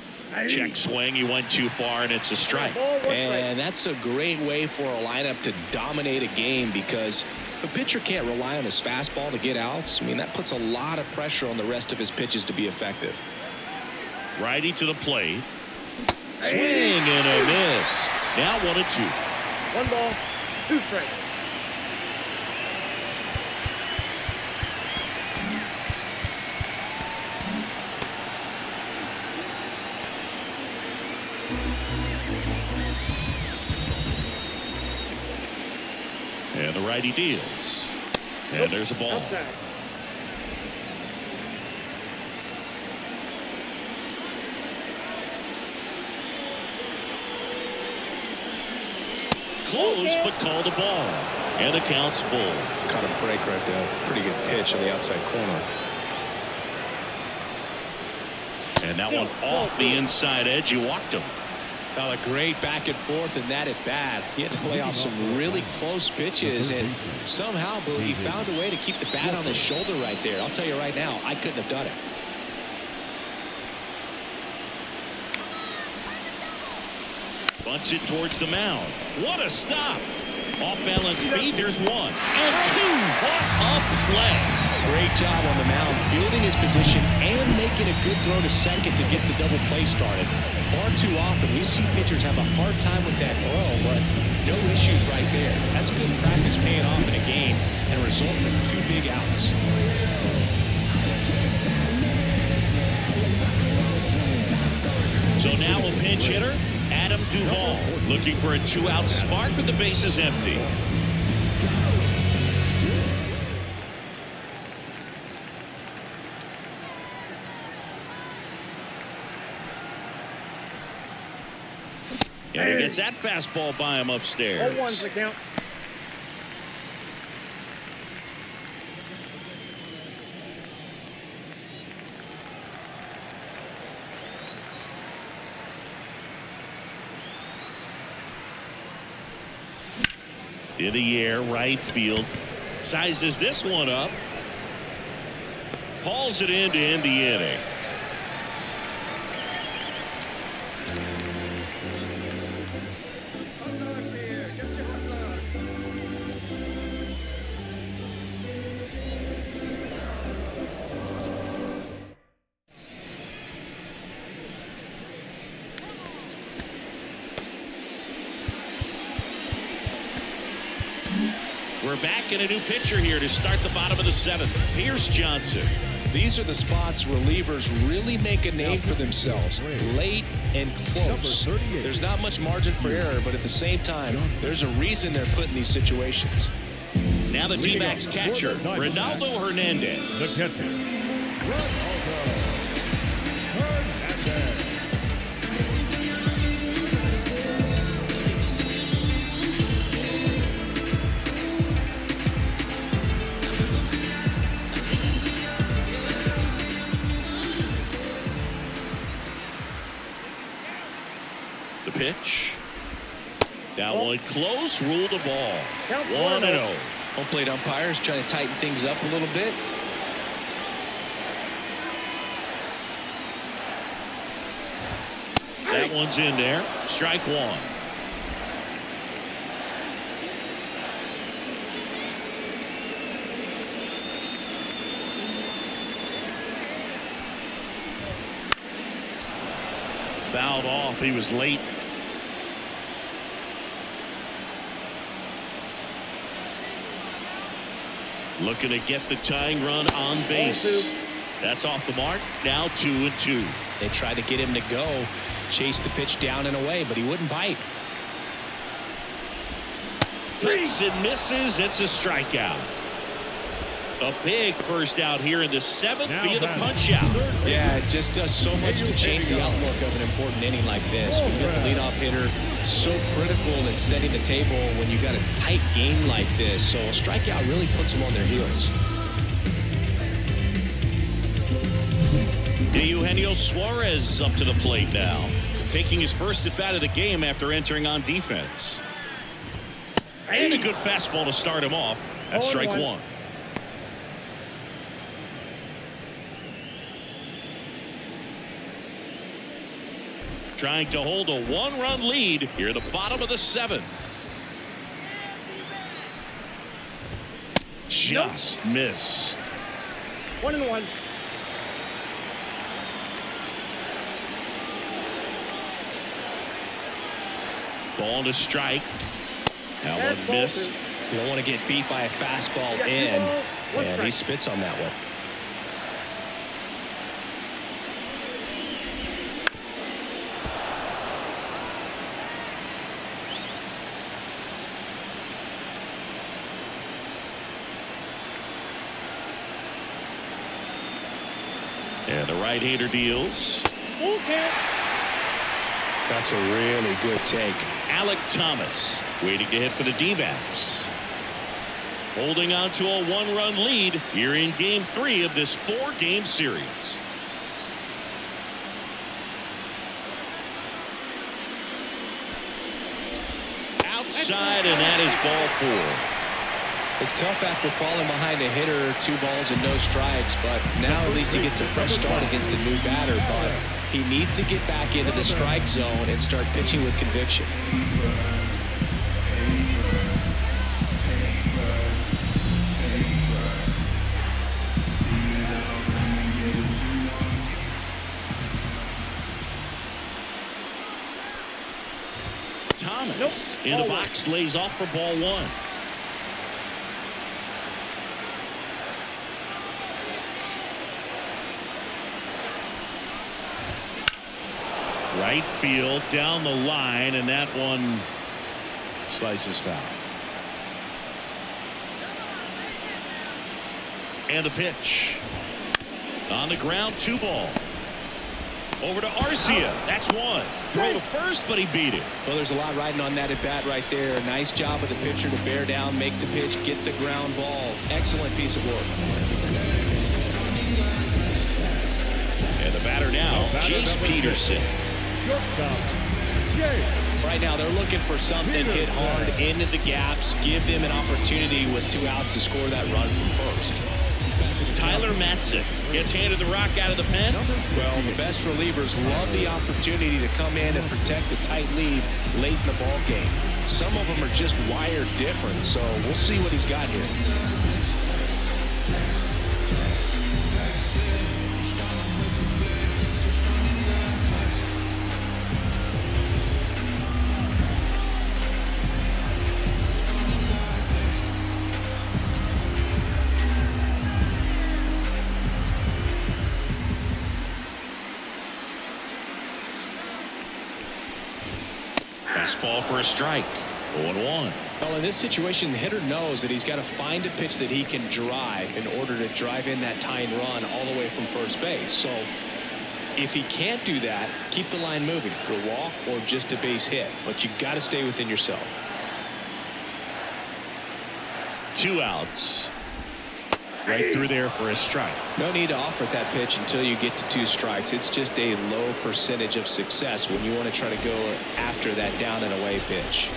Speaker 1: Check swing. He went too far, and it's a strike.
Speaker 2: And that's a great way for a lineup to dominate a game, because if a pitcher can't rely on his fastball to get outs, I mean, that puts a lot of pressure on the rest of his pitches to be effective.
Speaker 1: Righty to the plate. Swing and a miss. Now 1-2.
Speaker 4: 1 ball, 2 strikes.
Speaker 1: And the righty deals. And there's a ball. Close, but called a ball. And the count's full.
Speaker 2: Caught a break right there. Pretty good pitch on the outside corner.
Speaker 1: And that one off the inside edge. You walked him.
Speaker 2: Now a great back and forth in that at bat. He had to lay off some really close pitches, and somehow he found a way to keep the bat on his shoulder right there. I'll tell you right now, I couldn't have done it.
Speaker 1: Bunts it towards the mound. What a stop. Off balance speed. There's 1 and 2. What a play.
Speaker 2: Great job on the mound, fielding his position and making a good throw to second to get the double play started. Far too often we see pitchers have a hard time with that throw, but no issues right there. That's good practice paying off in a game and resulting in 2 big outs.
Speaker 1: So now a pinch hitter, Adam Duvall, looking for a 2-out spark with the bases empty. And he gets that fastball by him upstairs.
Speaker 4: 0-1's the count.
Speaker 1: In the air, right field. Sizes this one up. Hauls it in to end the inning. We're back in a new pitcher here to start the bottom of the 7th. Pierce Johnson.
Speaker 2: These are the spots relievers really make a name for themselves. Late and close. There's not much margin for error, but at the same time, there's a reason they're put in these situations.
Speaker 1: Now the D-backs catcher, Ronaldo Hernandez.
Speaker 3: The catcher, Ronaldo Hernandez.
Speaker 1: The pitch. That one close. Ruled the ball.
Speaker 4: Count
Speaker 1: 1-0.
Speaker 2: Home plate umpires trying to tighten things up a little bit.
Speaker 1: That one's in there. Strike one. Fouled off. He was late. Looking to get the tying run on base. That's off the mark. Now 2-2.
Speaker 2: They tried to get him to go, chase the pitch down and away, but he wouldn't bite.
Speaker 1: Hits and misses. It's a strikeout. A big first out here in the seventh via the punch out.
Speaker 2: Yeah, it just does so much to change the outlook of an important inning like this. When you've got the leadoff hitter so critical in setting the table when you've got a tight game like this. So a strikeout really puts them on their heels.
Speaker 1: Eugenio Suarez up to the plate now, taking his first at bat of the game after entering on defense. And a good fastball to start him off. That's strike one. Trying to hold a one-run lead here at the bottom of the seventh. Just missed.
Speaker 4: 1-1.
Speaker 1: Ball to strike. That one missed.
Speaker 2: You don't want to get beat by a fastball in. And he spits on that one.
Speaker 1: And the right-hander deals.
Speaker 2: That's a really good take.
Speaker 1: Alec Thomas waiting to hit for the D-backs. Holding on to a one-run lead here in Game 3 of this 4-game series. Outside, and that is ball 4.
Speaker 2: It's tough after falling behind a hitter, 2 balls and no strikes, but now at least he gets a fresh start against a new batter. But he needs to get back into the strike zone and start pitching with conviction.
Speaker 1: Thomas in the box, lays off for ball 1. Right field down the line, and that one slices foul. And the pitch on the ground, 2 ball. Over to Arcia. That's 1. Throw to first, but he beat it.
Speaker 2: Well, there's a lot riding on that at bat right there. Nice job of the pitcher to bear down, make the pitch, get the ground ball. Excellent piece of work.
Speaker 1: And the batter now, Jace Peterson.
Speaker 2: Right now they're looking for something, hit hard into the gaps, give them an opportunity with 2 outs to score that run from first.
Speaker 1: Tyler Matzik gets handed the rock out of the pen.
Speaker 2: Well, the best relievers love the opportunity to come in and protect the tight lead late in the ball game. Some of them are just wired different, so we'll see what he's got here.
Speaker 1: Fastball for a strike. 0-1.
Speaker 2: Well, in this situation, the hitter knows that he's got to find a pitch that he can drive in order to drive in that tying run all the way from first base. So if he can't do that, keep the line moving. A walk or just a base hit. But you got to stay within yourself.
Speaker 1: 2 outs. Right through there for a strike.
Speaker 2: No need to offer that pitch until you get to 2 strikes. It's just a low percentage of success when you want to try to go after that down and away pitch.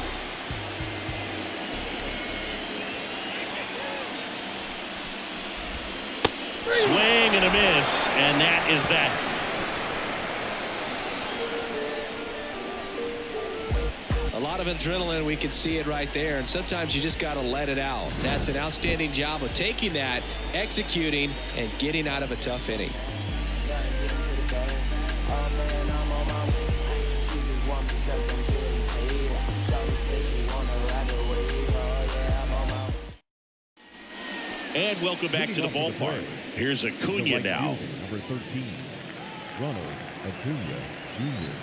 Speaker 1: Swing and a miss, and that is that.
Speaker 2: A lot of adrenaline, we can see it right there, and sometimes you just got to let it out. That's an outstanding job of taking that, executing, and getting out of a tough inning.
Speaker 1: And welcome back to the ballpark. Here's Acuna now.
Speaker 3: Number 13, Ronald Acuna Jr.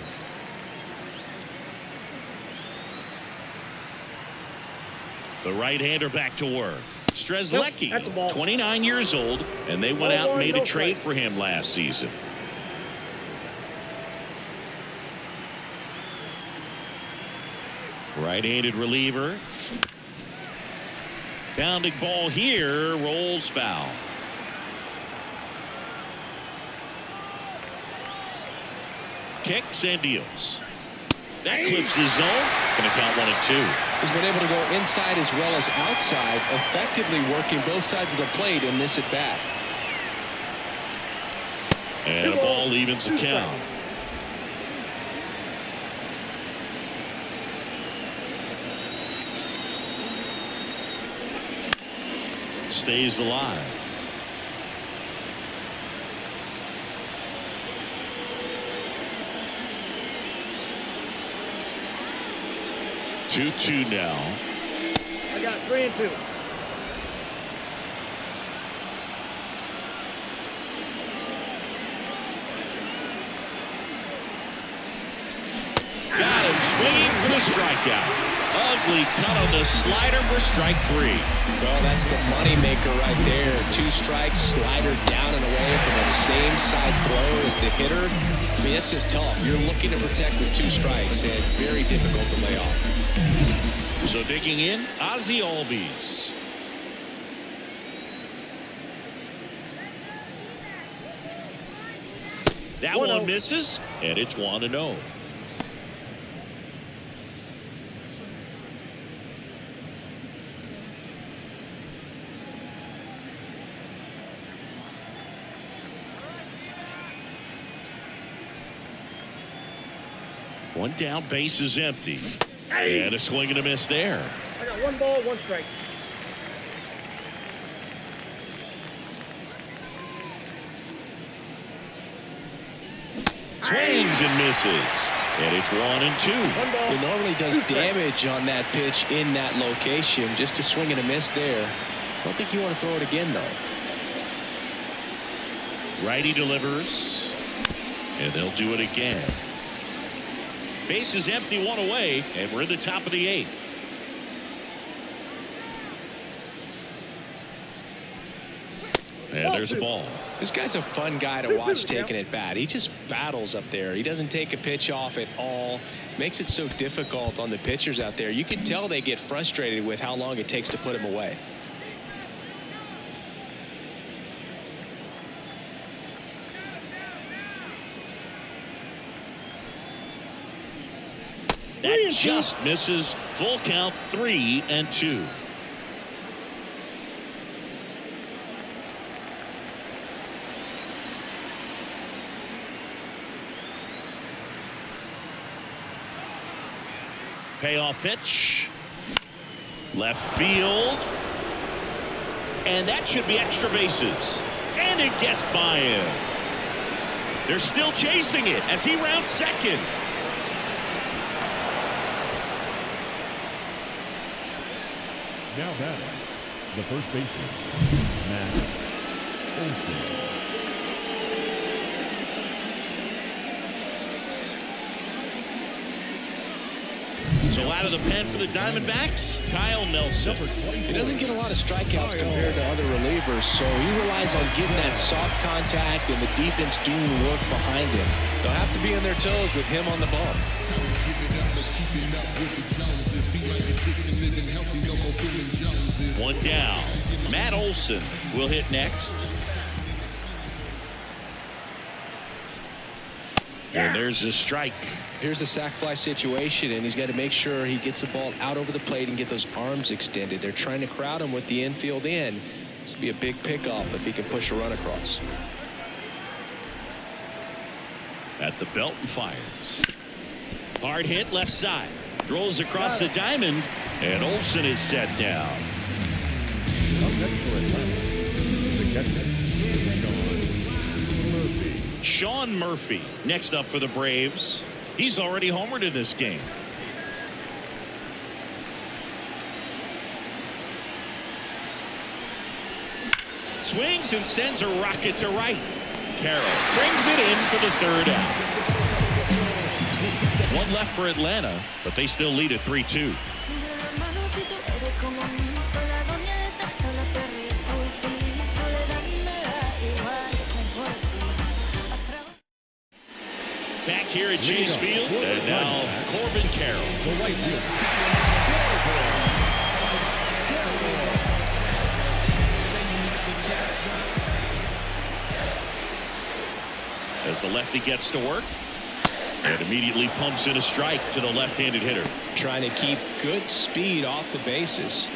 Speaker 1: The right-hander back to work. Strzelecki,
Speaker 4: That's a ball.
Speaker 1: 29 years old, and they went out and made a trade for him last season. Right-handed reliever. Bounding ball here, rolls foul. Kicks and deals. That clips the zone. Going to count 1 and 2.
Speaker 2: He's been able to go inside as well as outside, effectively working both sides of the plate in this at bat.
Speaker 1: And a ball evens the count. Stays alive. Two now.
Speaker 4: I got 3 and 2.
Speaker 1: Got him swinging for the strikeout. Ugly cut on the slider for strike 3.
Speaker 2: Well, that's the money maker right there. 2 strikes, slider down and away from the same side throw as the hitter. I mean, that's just tough. You're looking to protect with 2 strikes, and very difficult to lay off.
Speaker 1: So digging in, Ozzie Albies. That one misses, and it's 1-0. One down, base is empty. And a swing and a miss there.
Speaker 4: I got 1 ball, 1 strike.
Speaker 1: Swings and misses. And it's 1 and 2.
Speaker 2: It normally does damage on that pitch in that location. Just a swing and a miss there. I don't think you want to throw it again, though.
Speaker 1: Righty delivers. And they'll do it again. Base is empty, 1 away, and we're in the top of the 8th. And there's a ball.
Speaker 2: This guy's a fun guy to watch taking at bat. He just battles up there. He doesn't take a pitch off at all. Makes it so difficult on the pitchers out there. You can tell they get frustrated with how long it takes to put him away.
Speaker 1: That just misses. Full count, 3 and 2. Payoff pitch. Left field. And that should be extra bases. And it gets by him. They're still chasing it as he rounds second.
Speaker 3: Now batting, the first baseman, Matt Olson.
Speaker 1: So out of the pen for the Diamondbacks, Kyle Nelson.
Speaker 2: He doesn't get a lot of strikeouts compared to other relievers, so he relies on getting that soft contact and the defense doing work behind him. They'll have to be on their toes with him on the bump.
Speaker 1: One down. Matt Olson will hit next. And there's a strike.
Speaker 2: Here's a sac fly situation, and he's got to make sure he gets the ball out over the plate and get those arms extended. They're trying to crowd him with the infield in. This would be a big pickoff if he can push a run across.
Speaker 1: At the belt and fires. Hard hit left side. Rolls across the diamond, and Olson is set down.
Speaker 3: Up next for Atlanta, the catcher,
Speaker 1: Sean Murphy next up for the Braves. He's already homered in this game. Swings and sends a rocket to right. Carroll brings it in for the third out. One left for Atlanta, but they still lead at 3-2. Back here at Chase Field, and now Corbin Carroll.
Speaker 3: the right fielder.
Speaker 1: As the lefty gets to work and immediately pumps in a strike to the left-handed hitter.
Speaker 2: Trying to keep good speed off the bases.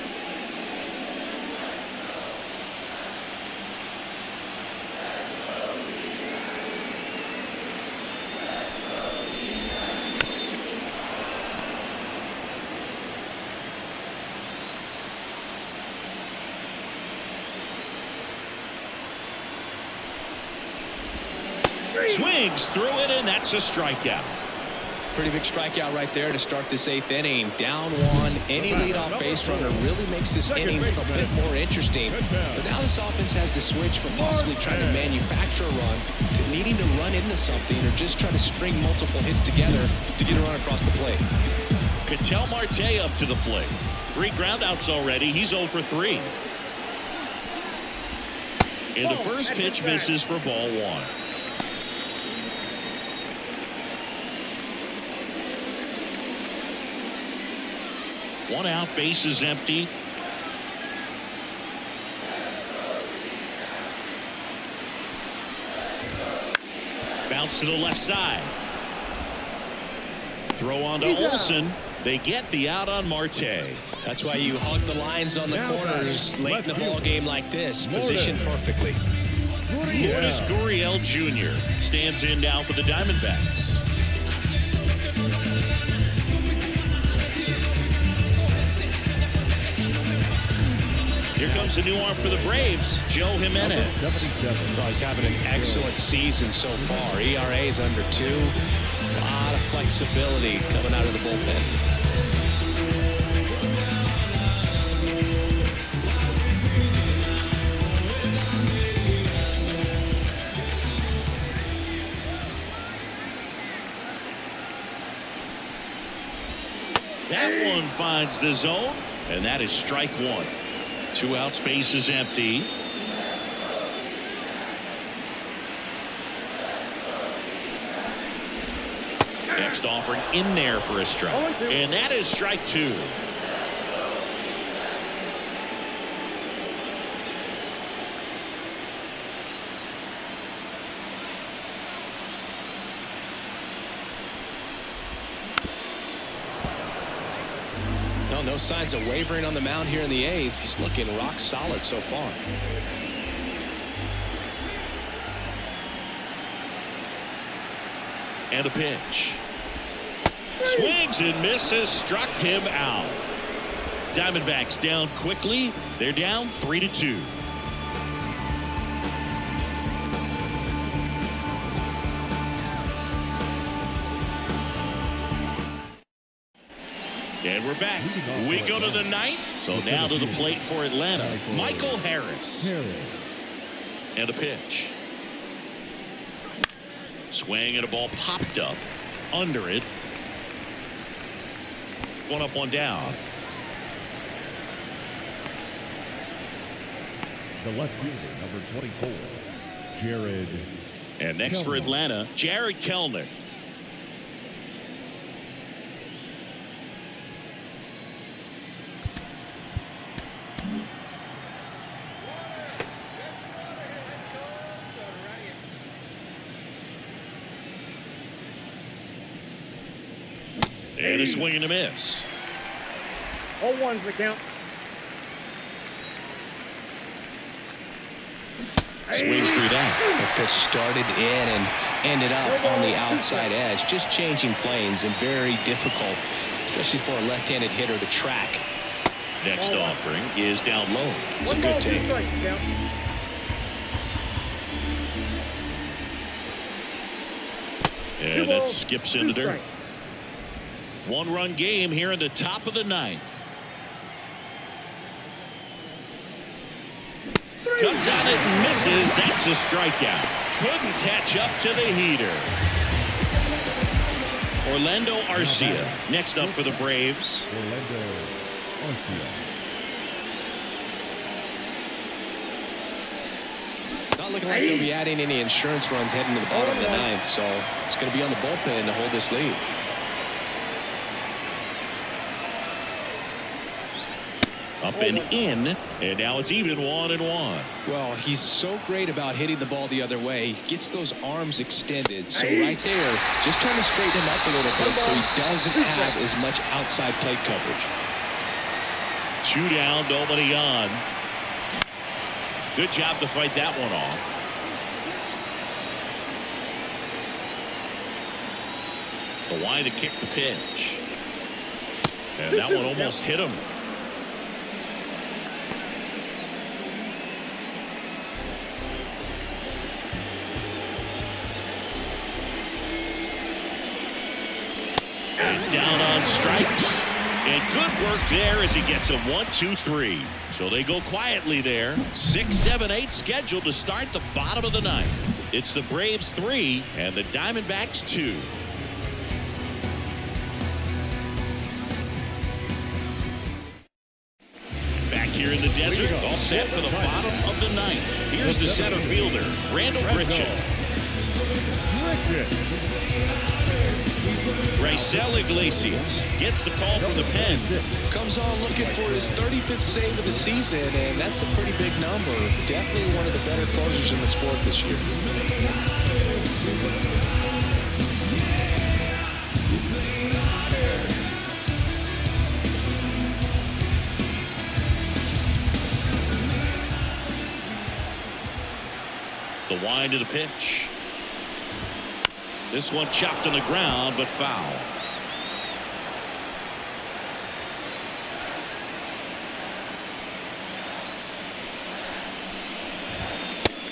Speaker 1: Swings through it, and that's a strikeout.
Speaker 2: Pretty big strikeout right there to start this 8th inning. Down one. Any leadoff base runner really makes this inning a bit more interesting. But now this offense has to switch from possibly trying to manufacture a run to needing to run into something or just try to string multiple hits together to get a run across the plate.
Speaker 1: Ketel Marte up to the plate. 3 groundouts already. He's 0 for 3. And the first pitch misses for ball 1. One out, base is empty. Bounce to the left side. Throw on to Olson. They get the out on Marte.
Speaker 2: That's why you hug the lines on the corners late in the ball game like this. Positioned perfectly.
Speaker 1: Lourdes Gurriel Jr. stands in now for the Diamondbacks. Here comes a new arm for the Braves, Joe Jimenez.
Speaker 2: He's having an excellent season so far. ERA is under 2. A lot of flexibility coming out of the bullpen.
Speaker 1: That one finds the zone, and that is strike 1. 2 outs, base is empty. Next offering in there for a strike. And that is strike 2.
Speaker 2: No signs of wavering on the mound here in the 8th. He's looking rock solid so far.
Speaker 1: And a pitch. Swings and misses, struck him out. Diamondbacks down quickly. They're down 3-2. And we're back. We go to the 9th. So now to the plate for Atlanta, Michael Harris. And a pitch. Swing and a ball popped up under it. 1 up, 1 down.
Speaker 3: The left fielder, number 24, Jared.
Speaker 1: And next for Atlanta, Jared Kelenic. And a swing and a miss.
Speaker 4: 0-1's the count.
Speaker 1: Swings through that.
Speaker 2: The pitch started in and ended up on the outside edge. Just changing planes and very difficult, especially for a left-handed hitter to track.
Speaker 1: Next offering is down low.
Speaker 2: It's a good take.
Speaker 1: And that skips into dirt. 1-run game here in the top of the 9th. Comes on it and misses. That's a strikeout. Couldn't catch up to the heater. Orlando Arcia next up for the Braves.
Speaker 3: Orlando Arcia.
Speaker 2: Not looking like they'll be adding any insurance runs heading to the bottom of the 9th, so it's going to be on the bullpen to hold this lead.
Speaker 1: Up and in, and now it's even 1-1.
Speaker 2: Well, he's so great about hitting the ball the other way. He gets those arms extended. So right there, just trying to straighten him up a little bit so he doesn't have as much outside plate coverage.
Speaker 1: 2 down, nobody on. Good job to fight that one off. The wide to kick the pitch. And that one almost hit him. And down on strikes. And good work there as he gets a 1-2-3. So they go quietly there. 6, 7, 8 scheduled to start the bottom of the 9th. It's the Braves 3 and the Diamondbacks 2. Back here in the desert, all set for the bottom of the 9th. Here's the center fielder, Randall Pritchett. Raisel Iglesias gets the call from the pen.
Speaker 2: Comes on looking for his 35th save of the season, and that's a pretty big number. Definitely one of the better closers in the sport this year.
Speaker 1: The wind of the pitch. This one chopped on the ground, but foul.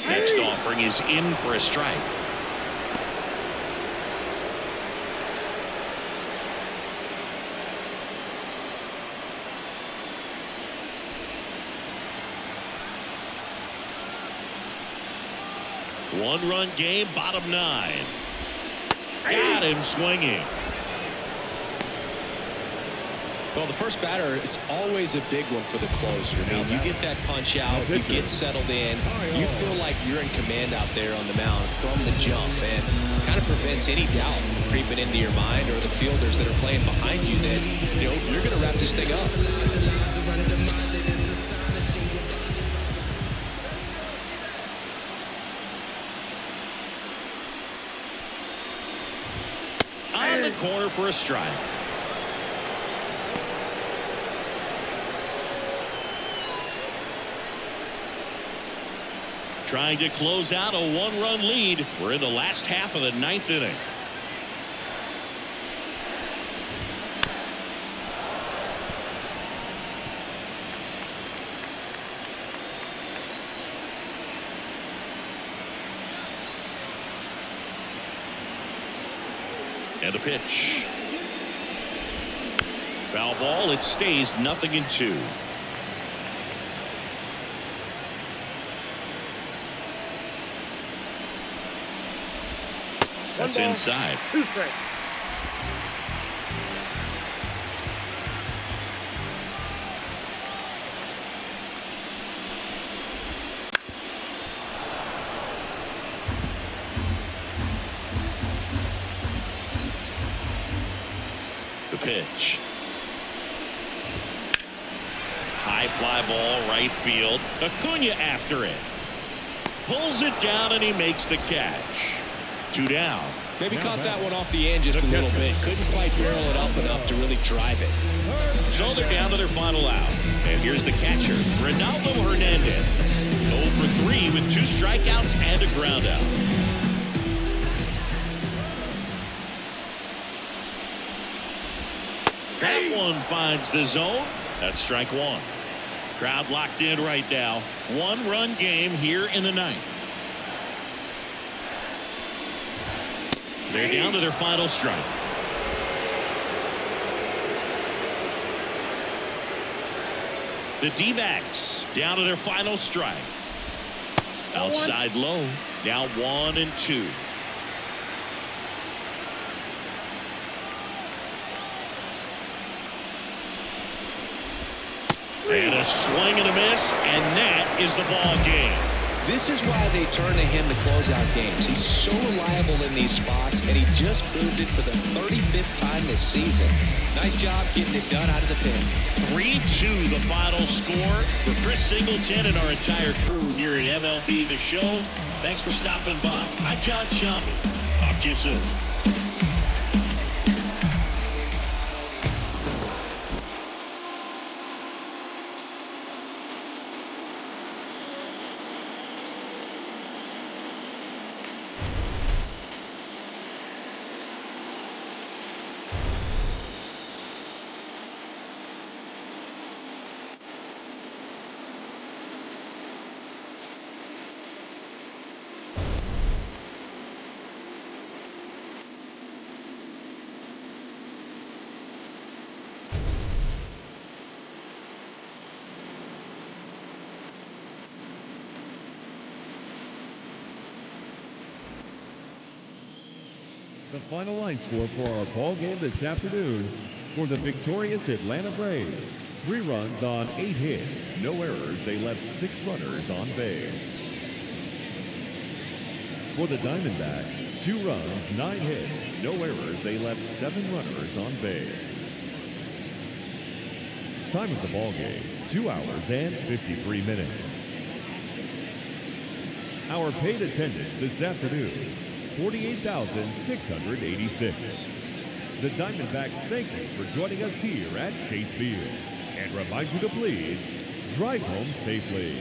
Speaker 1: Next offering is in for a strike. One-run game, bottom 9. Got him swinging.
Speaker 2: Well, the first batter, it's always a big one for the closer. I mean, you get that punch out, you get settled in, you feel like you're in command out there on the mound from the jump, and kind of prevents any doubt from creeping into your mind or the fielders that are playing behind you that, you know, you're going to wrap this thing up.
Speaker 1: On the corner for a strike. Trying to close out a 1-run lead. We're in the last half of the 9th inning. And a pitch. Foul ball. It stays 0-2. That's inside.
Speaker 4: 2 strikes.
Speaker 1: The pitch. High fly ball, right field. Acuna after it. Pulls it down and he makes the catch. 2 down.
Speaker 2: Maybe caught that one off the end just a little bit. Couldn't quite barrel it up enough to really drive it.
Speaker 1: So they're down to their final out. And here's the catcher, Ronaldo Hernandez. 0 for 3 with 2 strikeouts and a ground out. That one finds the zone. That's strike 1. Crowd locked in right now. 1-run game here in the 9th. They're down to their final strike. The D-backs down to their final strike. Outside low. Now 1-2. And a swing and a miss, and that is the ball game.
Speaker 2: This is why they turn to him to close out games. He's so reliable in these spots, and he just proved it for the 35th time this season. Nice job getting it done out of the pen.
Speaker 1: 3-2 the final score for Chris Singleton and our entire crew here at MLB The Show. Thanks for stopping by. I'm John Shelby. Talk to you soon.
Speaker 3: The final line score for our ball game this afternoon for the victorious Atlanta Braves. 3 runs on 8 hits, no errors. They left 6 runners on base. For the Diamondbacks, 2 runs, 9 hits, no errors. They left 7 runners on base. Time of the ball game, 2 hours and 53 minutes. Our paid attendance this afternoon, 48,686. The Diamondbacks thank you for joining us here at Chase Field and remind you to please drive home safely.